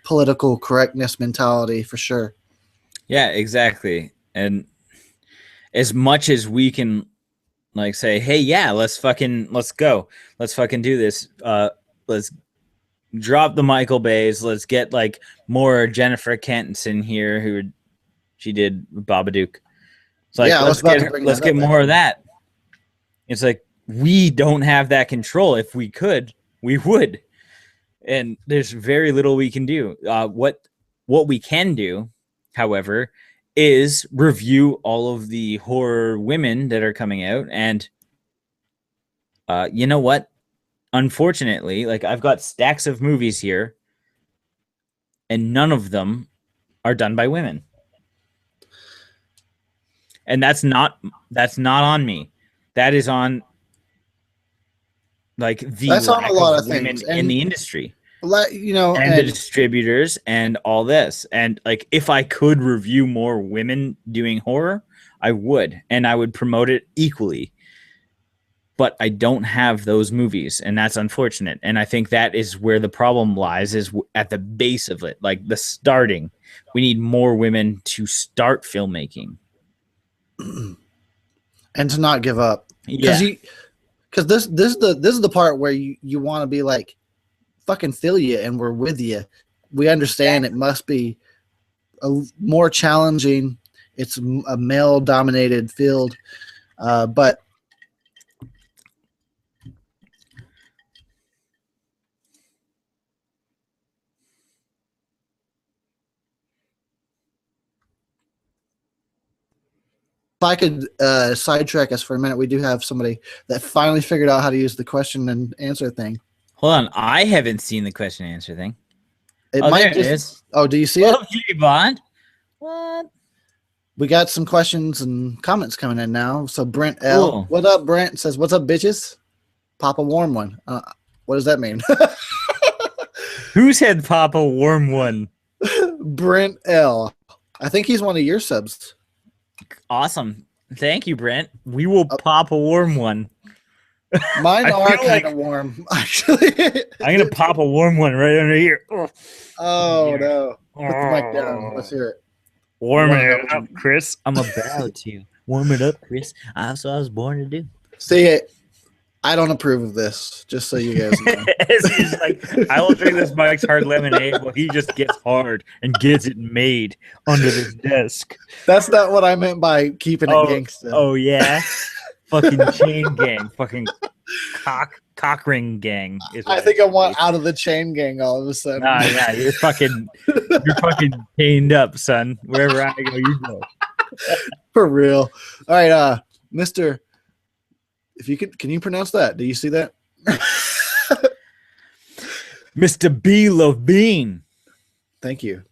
political correctness mentality for sure. Yeah, exactly. And as much as we can like say, hey, yeah, let's go. Let's fucking do this. Let's drop the Michael Bays. Let's get like more Jennifer Kenton here, she did Babadook. It's like, yeah, let's get more of that. It's like, we don't have that control. If we could, we would. And there's very little we can do. What we can do, however, is review all of the horror women that are coming out. And you know what? Unfortunately, like I've got stacks of movies here, and none of them are done by women. And that's not on me. That is on like that's on a lot of women things in the industry. And the distributors and all this. And like if I could review more women doing horror, I would, and I would promote it equally. But I don't have those movies, and that's unfortunate. And I think that is where the problem lies, is at the base of it, like the starting. We need more women to start filmmaking. And to not give up. Yeah. Because this is the part where you want to be like, fucking feel you, and we're with you. We understand it must be more challenging. It's a male-dominated field, but if I could sidetrack us for a minute, we do have somebody that finally figured out how to use the question and answer thing. Hold on, I haven't seen the question and answer thing. It might there it is. Oh, do you see it? Bond. What? We got some questions and comments coming in now. So Brent L, Cool. What up, Brent? Says, "What's up, bitches? Pop a warm one." What does that mean? Who said pop a warm one? Brent L. I think he's one of your subs. Awesome. Thank you, Brent. We will pop a warm one. Mine are kind of warm, actually. I'm going to pop a warm one right under here. Oh, no. Put the mic down. Let's hear it. Warm it up, Chris. I'm about to. Warm it up, Chris. That's what I was born to do. See, I don't approve of this, just so you guys know. He's like, I will drink this Mike's Hard Lemonade while he just gets hard and gets it made under this desk. That's not what I meant by keeping it gangsta. Oh, yeah? Fucking chain gang. Fucking cock ring gang. I think I want out of the chain gang all of a sudden. Nah, yeah, you're fucking chained up, son. Wherever I go, you go. For real. All right, Mr. If you can you pronounce that? Do you see that? Mr. B. Levine. Thank you.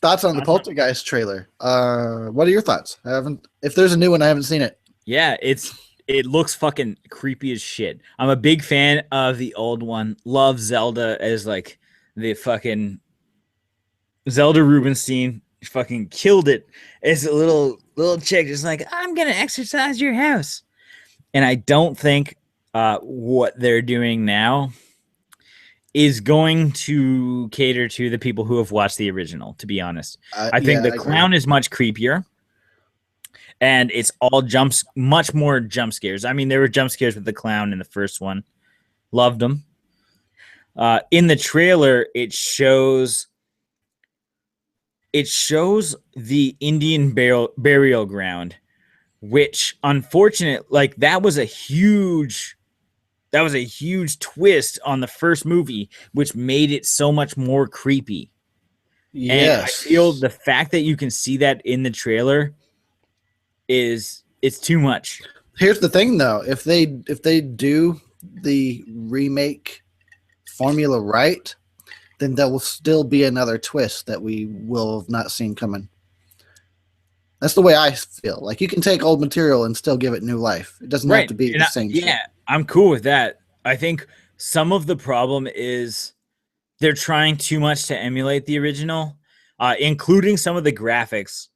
Thoughts on the Poltergeist trailer? What are your thoughts? If there's a new one, I haven't seen it. Yeah, it looks fucking creepy as shit. I'm a big fan of the old one. Love Zelda as like the fucking Zelda Rubinstein. Fucking killed it as a little chick, just like, I'm gonna exercise your house. And I don't think what they're doing now is going to cater to the people who have watched the original, to be honest. I think the clown is much creepier. And it's all much more jump scares. I mean, there were jump scares with the clown in the first one. Loved them. In the trailer, it shows it shows the Indian burial ground, which unfortunate, like that was a huge twist on the first movie, which made it so much more creepy. And I feel Yes. the fact that you can see that in the trailer is it's too much. Here's the thing, though. If they do the remake formula right, then there will still be another twist that we will have not seen coming. That's the way I feel. Like you can take old material and still give it new life. It doesn't have Right. to be And the same shit. yeah, I'm cool with that. I think some of the problem is they're trying too much to emulate the original, including some of the graphics.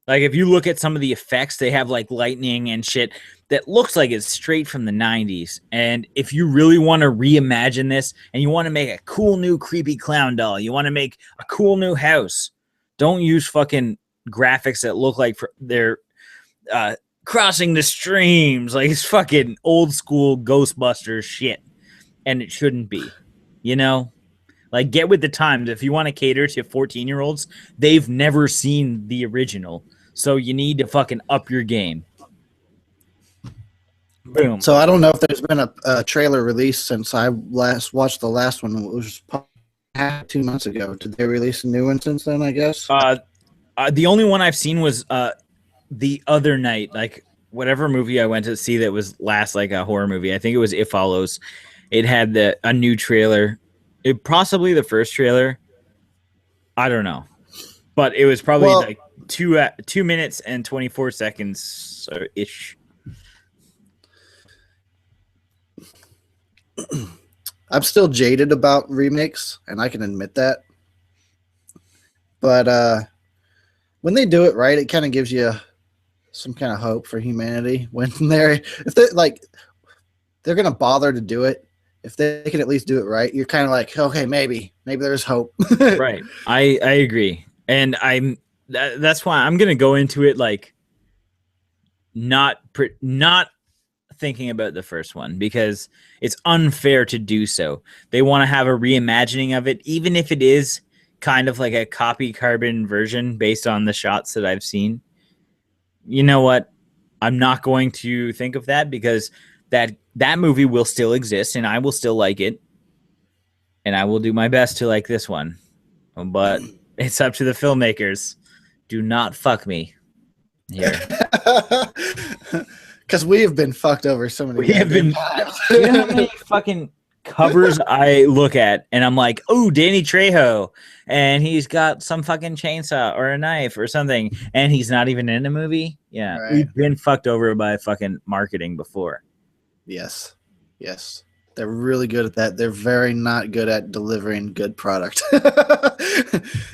Like if you look at some of the effects, they have like lightning and shit that looks like it's straight from the 90s. And if you really want to reimagine this and you want to make a cool new creepy clown doll, you want to make a cool new house, don't use fucking graphics that look like they're crossing the streams. Like it's fucking old school Ghostbusters shit. And it shouldn't be, you know? Like, get with the times. If you want to cater to 14-year-olds, they've never seen the original. So you need to fucking up your game. Boom. So I don't know if there's been a trailer released since I last watched the last one. It was 2 months ago. Did they release a new one since then? I guess. The only one I've seen was the other night, like whatever movie I went to see that was last, like a horror movie. I think it was It Follows. It had a new trailer. It possibly the first trailer. I don't know, but it was probably like 2 minutes and 24 seconds ish. I'm still jaded about remakes, and I can admit that. But when they do it right, it kind of gives you some kind of hope for humanity. When they're gonna bother to do it, if they can at least do it right, you're kind of like, okay, maybe there's hope. Right. I agree, and that's why I'm gonna go into it like not thinking about the first one because it's unfair to do so. They want to have a reimagining of it, even if it is kind of like a copy carbon version based on the shots that I've seen. You know what? I'm not going to think of that because that movie will still exist and I will still like it. And I will do my best to like this one. But it's up to the filmmakers. Do not fuck me here. Because we have been fucked over so many times. You know how many fucking covers I look at and I'm like, oh, Danny Trejo, and he's got some fucking chainsaw or a knife or something, and he's not even in the movie. Yeah, right. We've been fucked over by fucking marketing before. Yes. They're really good at that. They're very not good at delivering good product.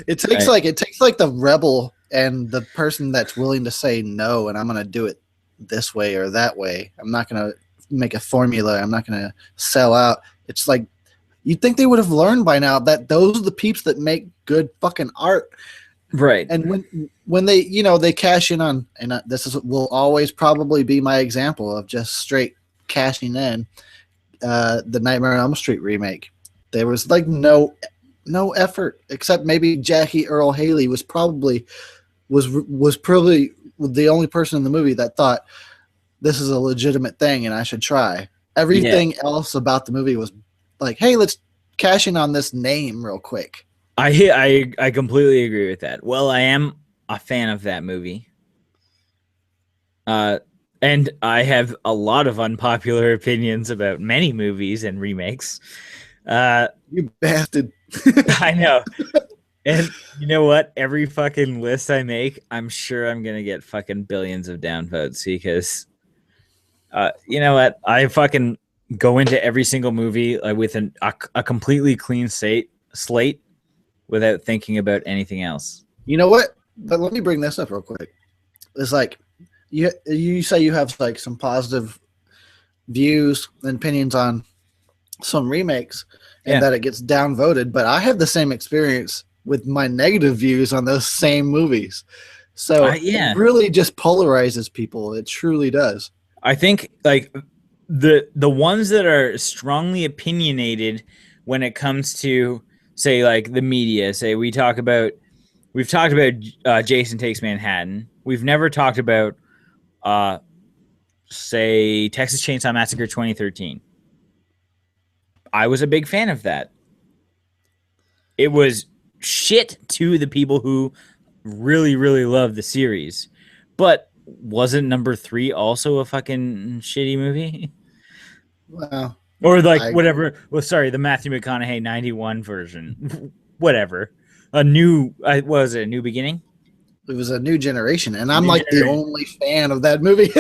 It takes like the rebel and the person that's willing to say no, and I'm gonna do it this way or that way. I'm not gonna make a formula. I'm not gonna sell out. It's like you'd think they would have learned by now that those are the peeps that make good fucking art. Right. And when they they cash in on, and this will always probably be my example of just straight cashing in, the Nightmare on Elm Street remake. There was like no effort except maybe Jackie Earl Haley was probably the only person in the movie that thought this is a legitimate thing and I should try. Everything else about the movie was like, hey, let's cash in on this name real quick. I completely agree with that. Well, I am a fan of that movie. And I have a lot of unpopular opinions about many movies and remakes. You bastard. I know. And you know what? Every fucking list I make, I'm sure I'm going to get fucking billions of downvotes because, you know what? I fucking go into every single movie with a completely clean slate without thinking about anything else. You know what? But let me bring this up real quick. It's like, you say you have like some positive views and opinions on some remakes and that it gets downvoted, but I have the same experience with my negative views on those same movies. So it really just polarizes people. It truly does. I think like the ones that are strongly opinionated when it comes to say like the media, say we talk about We've talked about Jason Takes Manhattan. We've never talked about, say, Texas Chainsaw Massacre 2013. I was a big fan of that. It was shit to the people who really, really love the series. But wasn't number 3 also a fucking shitty movie? Well, Or like I whatever. Well, sorry, the Matthew McConaughey 91 version. Whatever. A new, what was it, A New Beginning? it was a new generation, and I'm New like the Generation. only fan of that movie.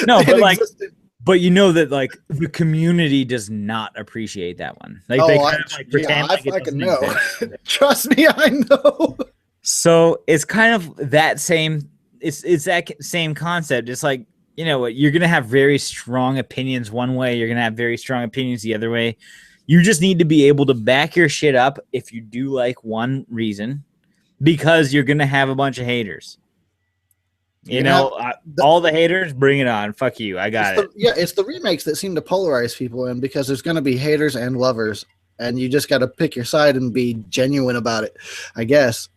No, in but like, existence. but you know that like the community does not appreciate that one. Like they Oh, kind of like yeah, pretend I like it fucking doesn't know. exist. Trust me, I know. So it's kind of that same. It's that same concept. It's like, you know what, you're gonna have very strong opinions one way. You're gonna have very strong opinions the other way. You just need to be able to back your shit up if you do like one reason, because you're gonna have a bunch of haters. You You're gonna have know, the, all the haters, bring it on. Fuck you. I got it. it's the remakes that seem to polarize people in because there's gonna be haters and lovers, and you just got to pick your side and be genuine about it, I guess.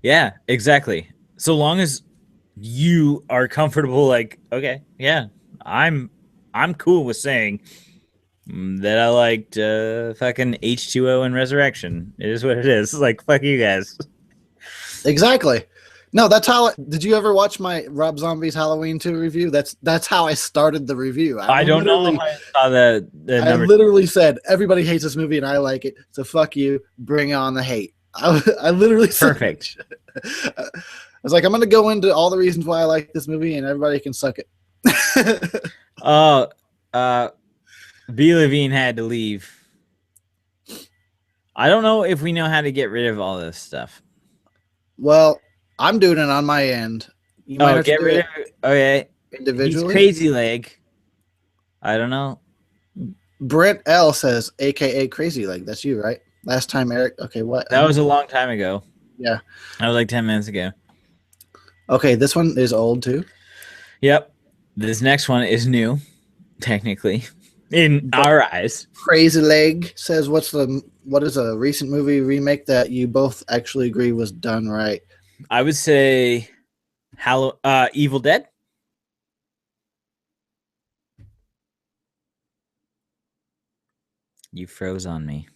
Yeah, exactly. So long as you are comfortable, like, okay, yeah, I'm cool with saying that I liked fucking H2O and Resurrection. It is what it is. Like, fuck you guys. Exactly. No, that's how. Did you ever watch my Rob Zombie's Halloween 2 review? That's how I started the review. I don't know if I saw the I number. literally said everybody hates this movie and I like it, so fuck you. Bring on the hate. I literally said, Perfect. I was like, I'm gonna go into all the reasons why I like this movie, and everybody can suck it. Oh, B. Levine had to leave. I don't know if we know how to get rid of all this stuff. Well, I'm doing it on my end. You might Oh, have to get do rid it of it. Okay. He's individually. Crazy Leg. I don't know. Brent L says, AKA Crazy Leg. That's you, right? Last time, Eric. Okay, what? That was a long time ago. Yeah. That was like 10 minutes ago. Okay, this one is old too. Yep. This next one is new, technically, in our eyes. Crazy Leg says, what is a recent movie remake that you both actually agree was done right? I would say Evil Dead. You froze on me.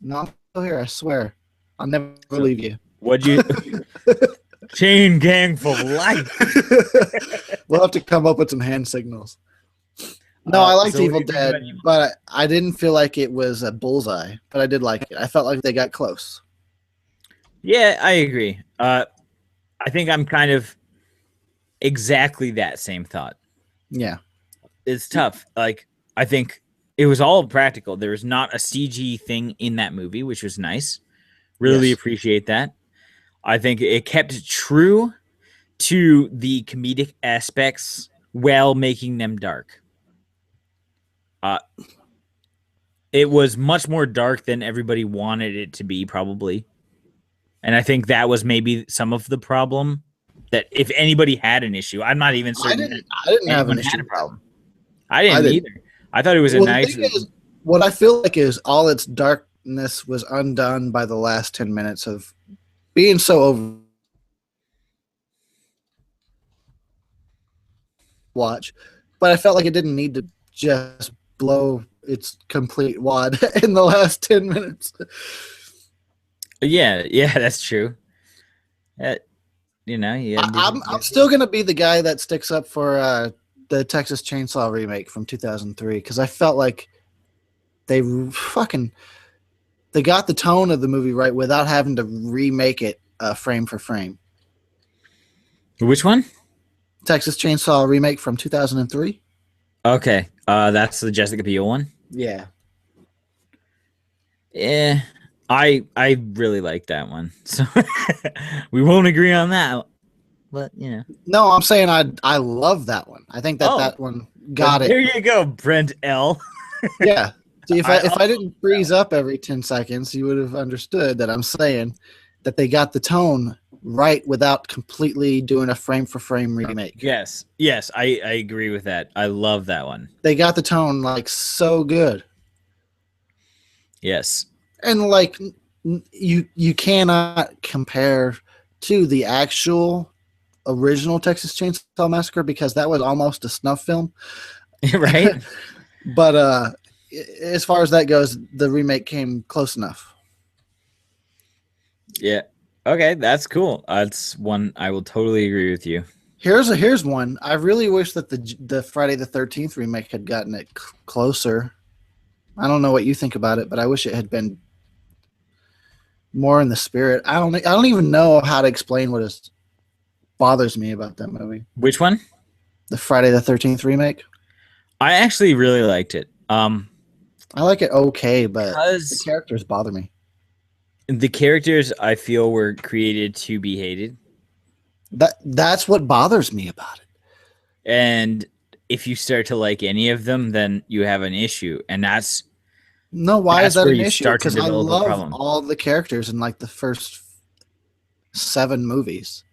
No, I'm still here. I swear. I'll never leave you. What'd you chain gang for life? We'll have to come up with some hand signals. No, I liked so what do Evil you think Dead, about Evil but I didn't feel like it was a bullseye. But I did like it. I felt like they got close. Yeah, I agree. I think I'm kind of exactly that same thought. Yeah. It's tough. Like, I think it was all practical. There was not a CG thing in that movie, which was nice. Really Yes. appreciate that. I think it kept true to the comedic aspects while making them dark. It was much more dark than everybody wanted it to be, probably. And I think that was maybe some of the problem. That if anybody had an issue, I'm not even certain that I didn't have an anyone issue had a with that. problem. I didn't either. I thought it was a Well, nice. the thing is, what I feel like is all its darkness was undone by the last 10 minutes of being so over watch. But I felt like it didn't need to just blow its complete wad in the last 10 minutes. Yeah, that's true. You know, I'm still going to be the guy that sticks up for the Texas Chainsaw remake from 2003 because I felt like they got the tone of the movie right without having to remake it frame for frame. Which one? Texas Chainsaw remake from 2003. Okay, that's the Jessica Biel one. Yeah. Yeah, I really like that one. So we won't agree on that, but you know. No, I'm saying I love that one. I think that one got it. There you go, Brent L. Yeah. See, if I didn't freeze up every 10 seconds, you would have understood that I'm saying that they got the tone right without completely doing a frame for frame remake. Yes, I agree with that. I love that one. They got the tone like so good. Yes. And like you cannot compare to the actual original Texas Chainsaw Massacre because that was almost a snuff film. Right? But as far as that goes, the remake came close enough. Yeah. Okay, that's cool. That's one I will totally agree with you. Here's one. I really wish that the Friday the 13th remake had gotten it closer. I don't know what you think about it, but I wish it had been more in the spirit. I don't even know how to explain what bothers me about that movie. Which one? The Friday the 13th remake. I actually really liked it. I like it okay, but the Because characters bother me. the characters I feel were created to be hated. That's what bothers me about it. And if you start to like any of them, then you have an issue. And No, why is that's that where an you issue? start to Because I develop a love problem. all the characters in like the first 7 movies.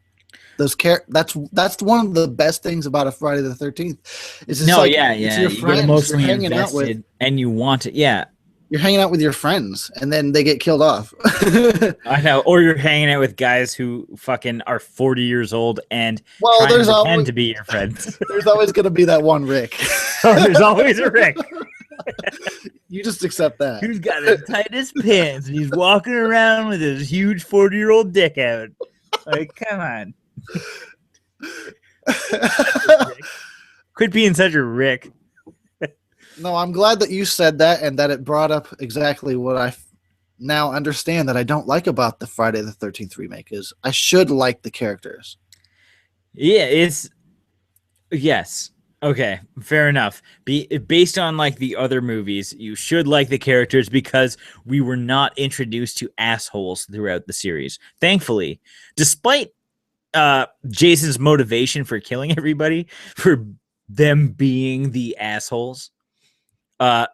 That's one of the best things about a Friday the 13th. Is it's No, like yeah, it's yeah. your You get friends emotionally invested and you want it. Yeah, you're hanging out with your friends and then they get killed off. I know. Or you're hanging out with guys who fucking are 40 years old and Well, trying to pretend to be your friends. there's always going to be that one Rick. Oh, there's always a Rick You just accept that. who's got the tightest pants and he's walking around with his huge 40-year-old dick out. Like, come on. Quit being such a Rick. No, I'm glad that you said that and that it brought up exactly what I now understand that I don't like about the Friday the 13th remake is I should like the characters. Yeah, yes. Okay, fair enough. Based on like the other movies, you should like the characters because we were not introduced to assholes throughout the series. Thankfully, despite Jason's motivation for killing everybody, for them being the assholes, uh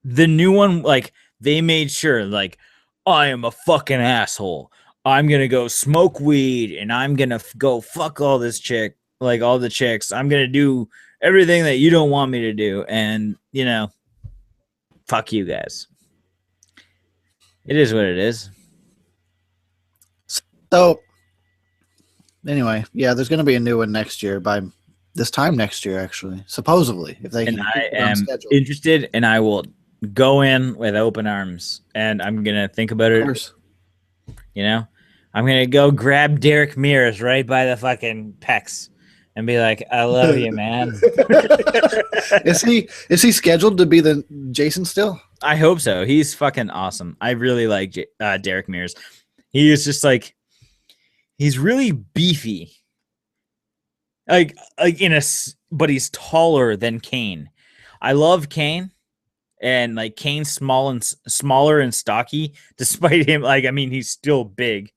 the new one, like, they made sure, like, I am a fucking asshole. I'm gonna go smoke weed and I'm gonna go fuck all this chick, like all the chicks. I'm gonna do everything that you don't want me to do, and fuck you guys. It is what it is. So anyway, yeah, there's going to be a new one next year by this time next year, actually, supposedly, if they And can I keep it on am schedule. interested, and I will go in with open arms, and I'm gonna think about Of it. course. I'm gonna go grab Derek Mears right by the fucking pecs and be like, I love you, man. Is he scheduled to be the Jason still? I hope so. He's fucking awesome. I really like Derek Mears. He is just like, he's really beefy. Like but he's taller than Kane. I love Kane, and like Kane's smaller and stocky, despite him. Like, I mean, he's still bigger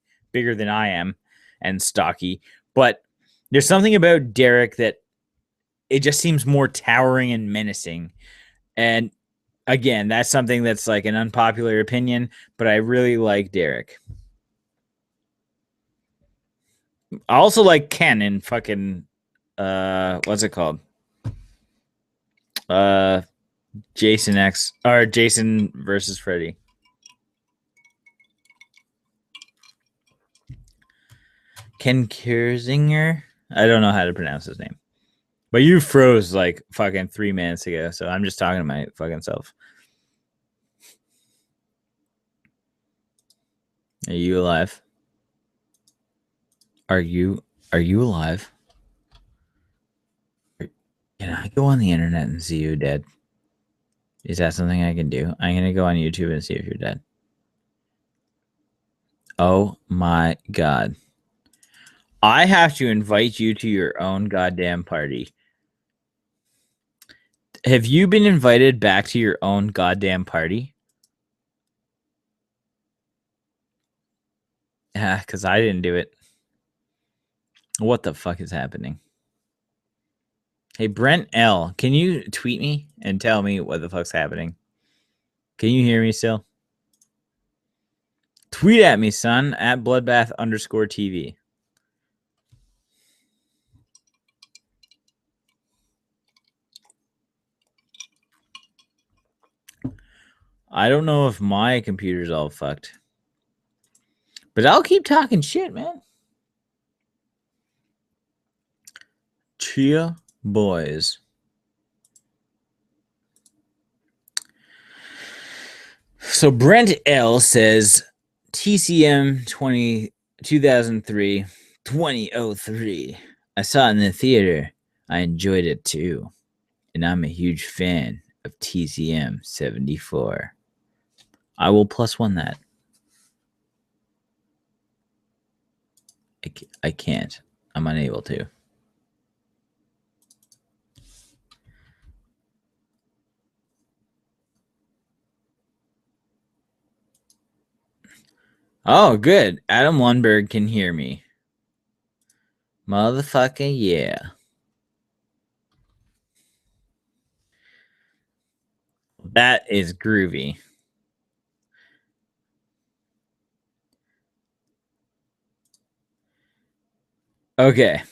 than I am, and stocky. But there's something about Derek that it just seems more towering and menacing. And again, that's something that's like an unpopular opinion, but I really like Derek. I also like Ken in fucking what's it called? Uh Jason X or Jason versus Freddy. Ken Kirzinger? I don't know how to pronounce his name. But you froze like fucking 3 minutes ago, so I'm just talking to my fucking self. Are you alive? Are you alive? Can I go on the internet and see you dead? Is that something I can do? I'm gonna go on YouTube and see if you're dead. Oh my god. I have to invite you to your own goddamn party. Have you been invited back to your own goddamn party? Yeah, because I didn't do it. What the fuck is happening? Hey, Brent L., can you tweet me and tell me what the fuck's happening? Can you hear me still? Tweet at me, son, at bloodbath_TV. I don't know if my computer's all fucked. But I'll keep talking shit, man. Chia boys. So Brent L says TCM 2003 2003. I saw it in the theater. I enjoyed it too. And I'm a huge fan of TCM 74. I will +1 that. I can't. I'm unable to. Oh, good. Adam Lundberg can hear me. Motherfucker, yeah. That is groovy. Okay,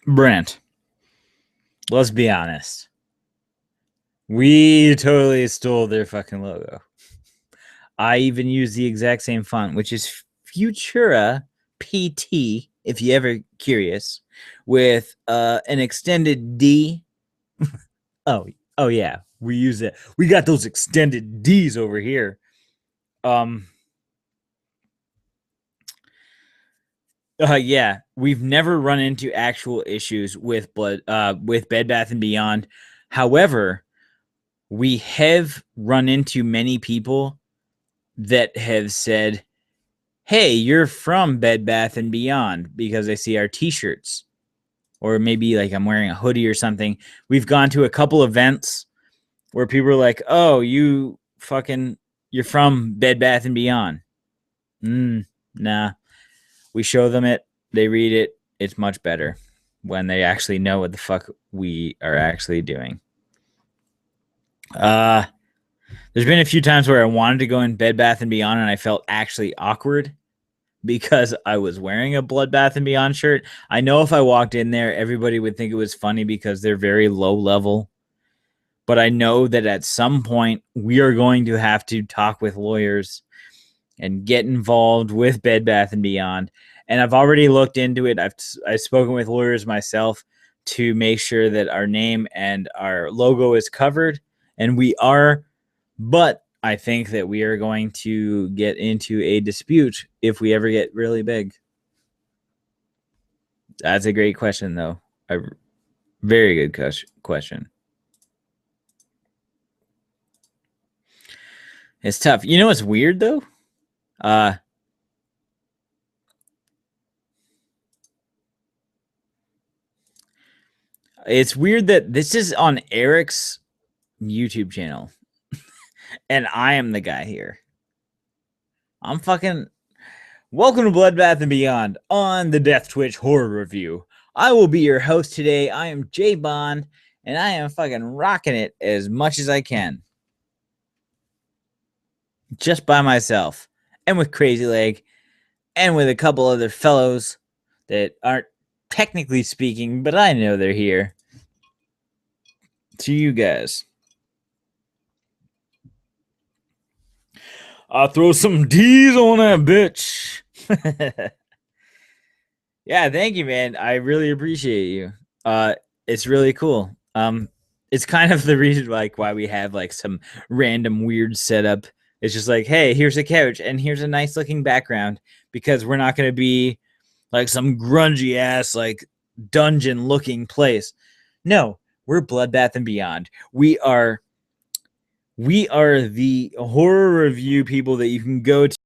Brent, let's be honest. We totally stole their fucking logo. I even use the exact same font, which is Futura PT, if you ever curious, with an extended D. oh yeah, we use it. We got those extended D's over here. Yeah, we've never run into actual issues with with Bed Bath and Beyond. However, we have run into many people that have said, "Hey, you're from Bed Bath and Beyond," because they see our T-shirts, or maybe like I'm wearing a hoodie or something. We've gone to a couple events where people are like, "Oh, you're from Bed Bath and Beyond." Nah. We show them it, they read it. It's much better when they actually know what the fuck we are actually doing. There's been a few times where I wanted to go in Bed Bath and Beyond and I felt actually awkward because I was wearing a Blood Bath and Beyond shirt. I know if I walked in there, everybody would think it was funny because they're very low level. But I know that at some point we are going to have to talk with lawyers and get involved with Bed Bath and Beyond. And I've already looked into it. I've spoken with lawyers myself to make sure that our name and our logo is covered, and we are. But I think that we are going to get into a dispute if we ever get really big. That's a great question, though. A very good question. It's tough. You know what's weird, though? It's weird that this is on Eric's YouTube channel, and I am the guy here. I'm fucking... Welcome to Blood Bath and Beyond on the Death Twitch Horror Review. I will be your host today. I am Jay Bond, and I am fucking rocking it as much as I can. Just by myself, and with Crazy Leg, and with a couple other fellows that aren't technically speaking, but I know they're here. To you guys. I'll throw some D's on that bitch. Yeah, thank you, man. I really appreciate you. It's really cool. It's kind of the reason like why we have like some random weird setup. It's just like, hey, here's a couch and here's a nice looking background, because we're not going to be like some grungy ass like dungeon looking place. No, we're Blood Bath and Beyond. We are the horror review people that you can go to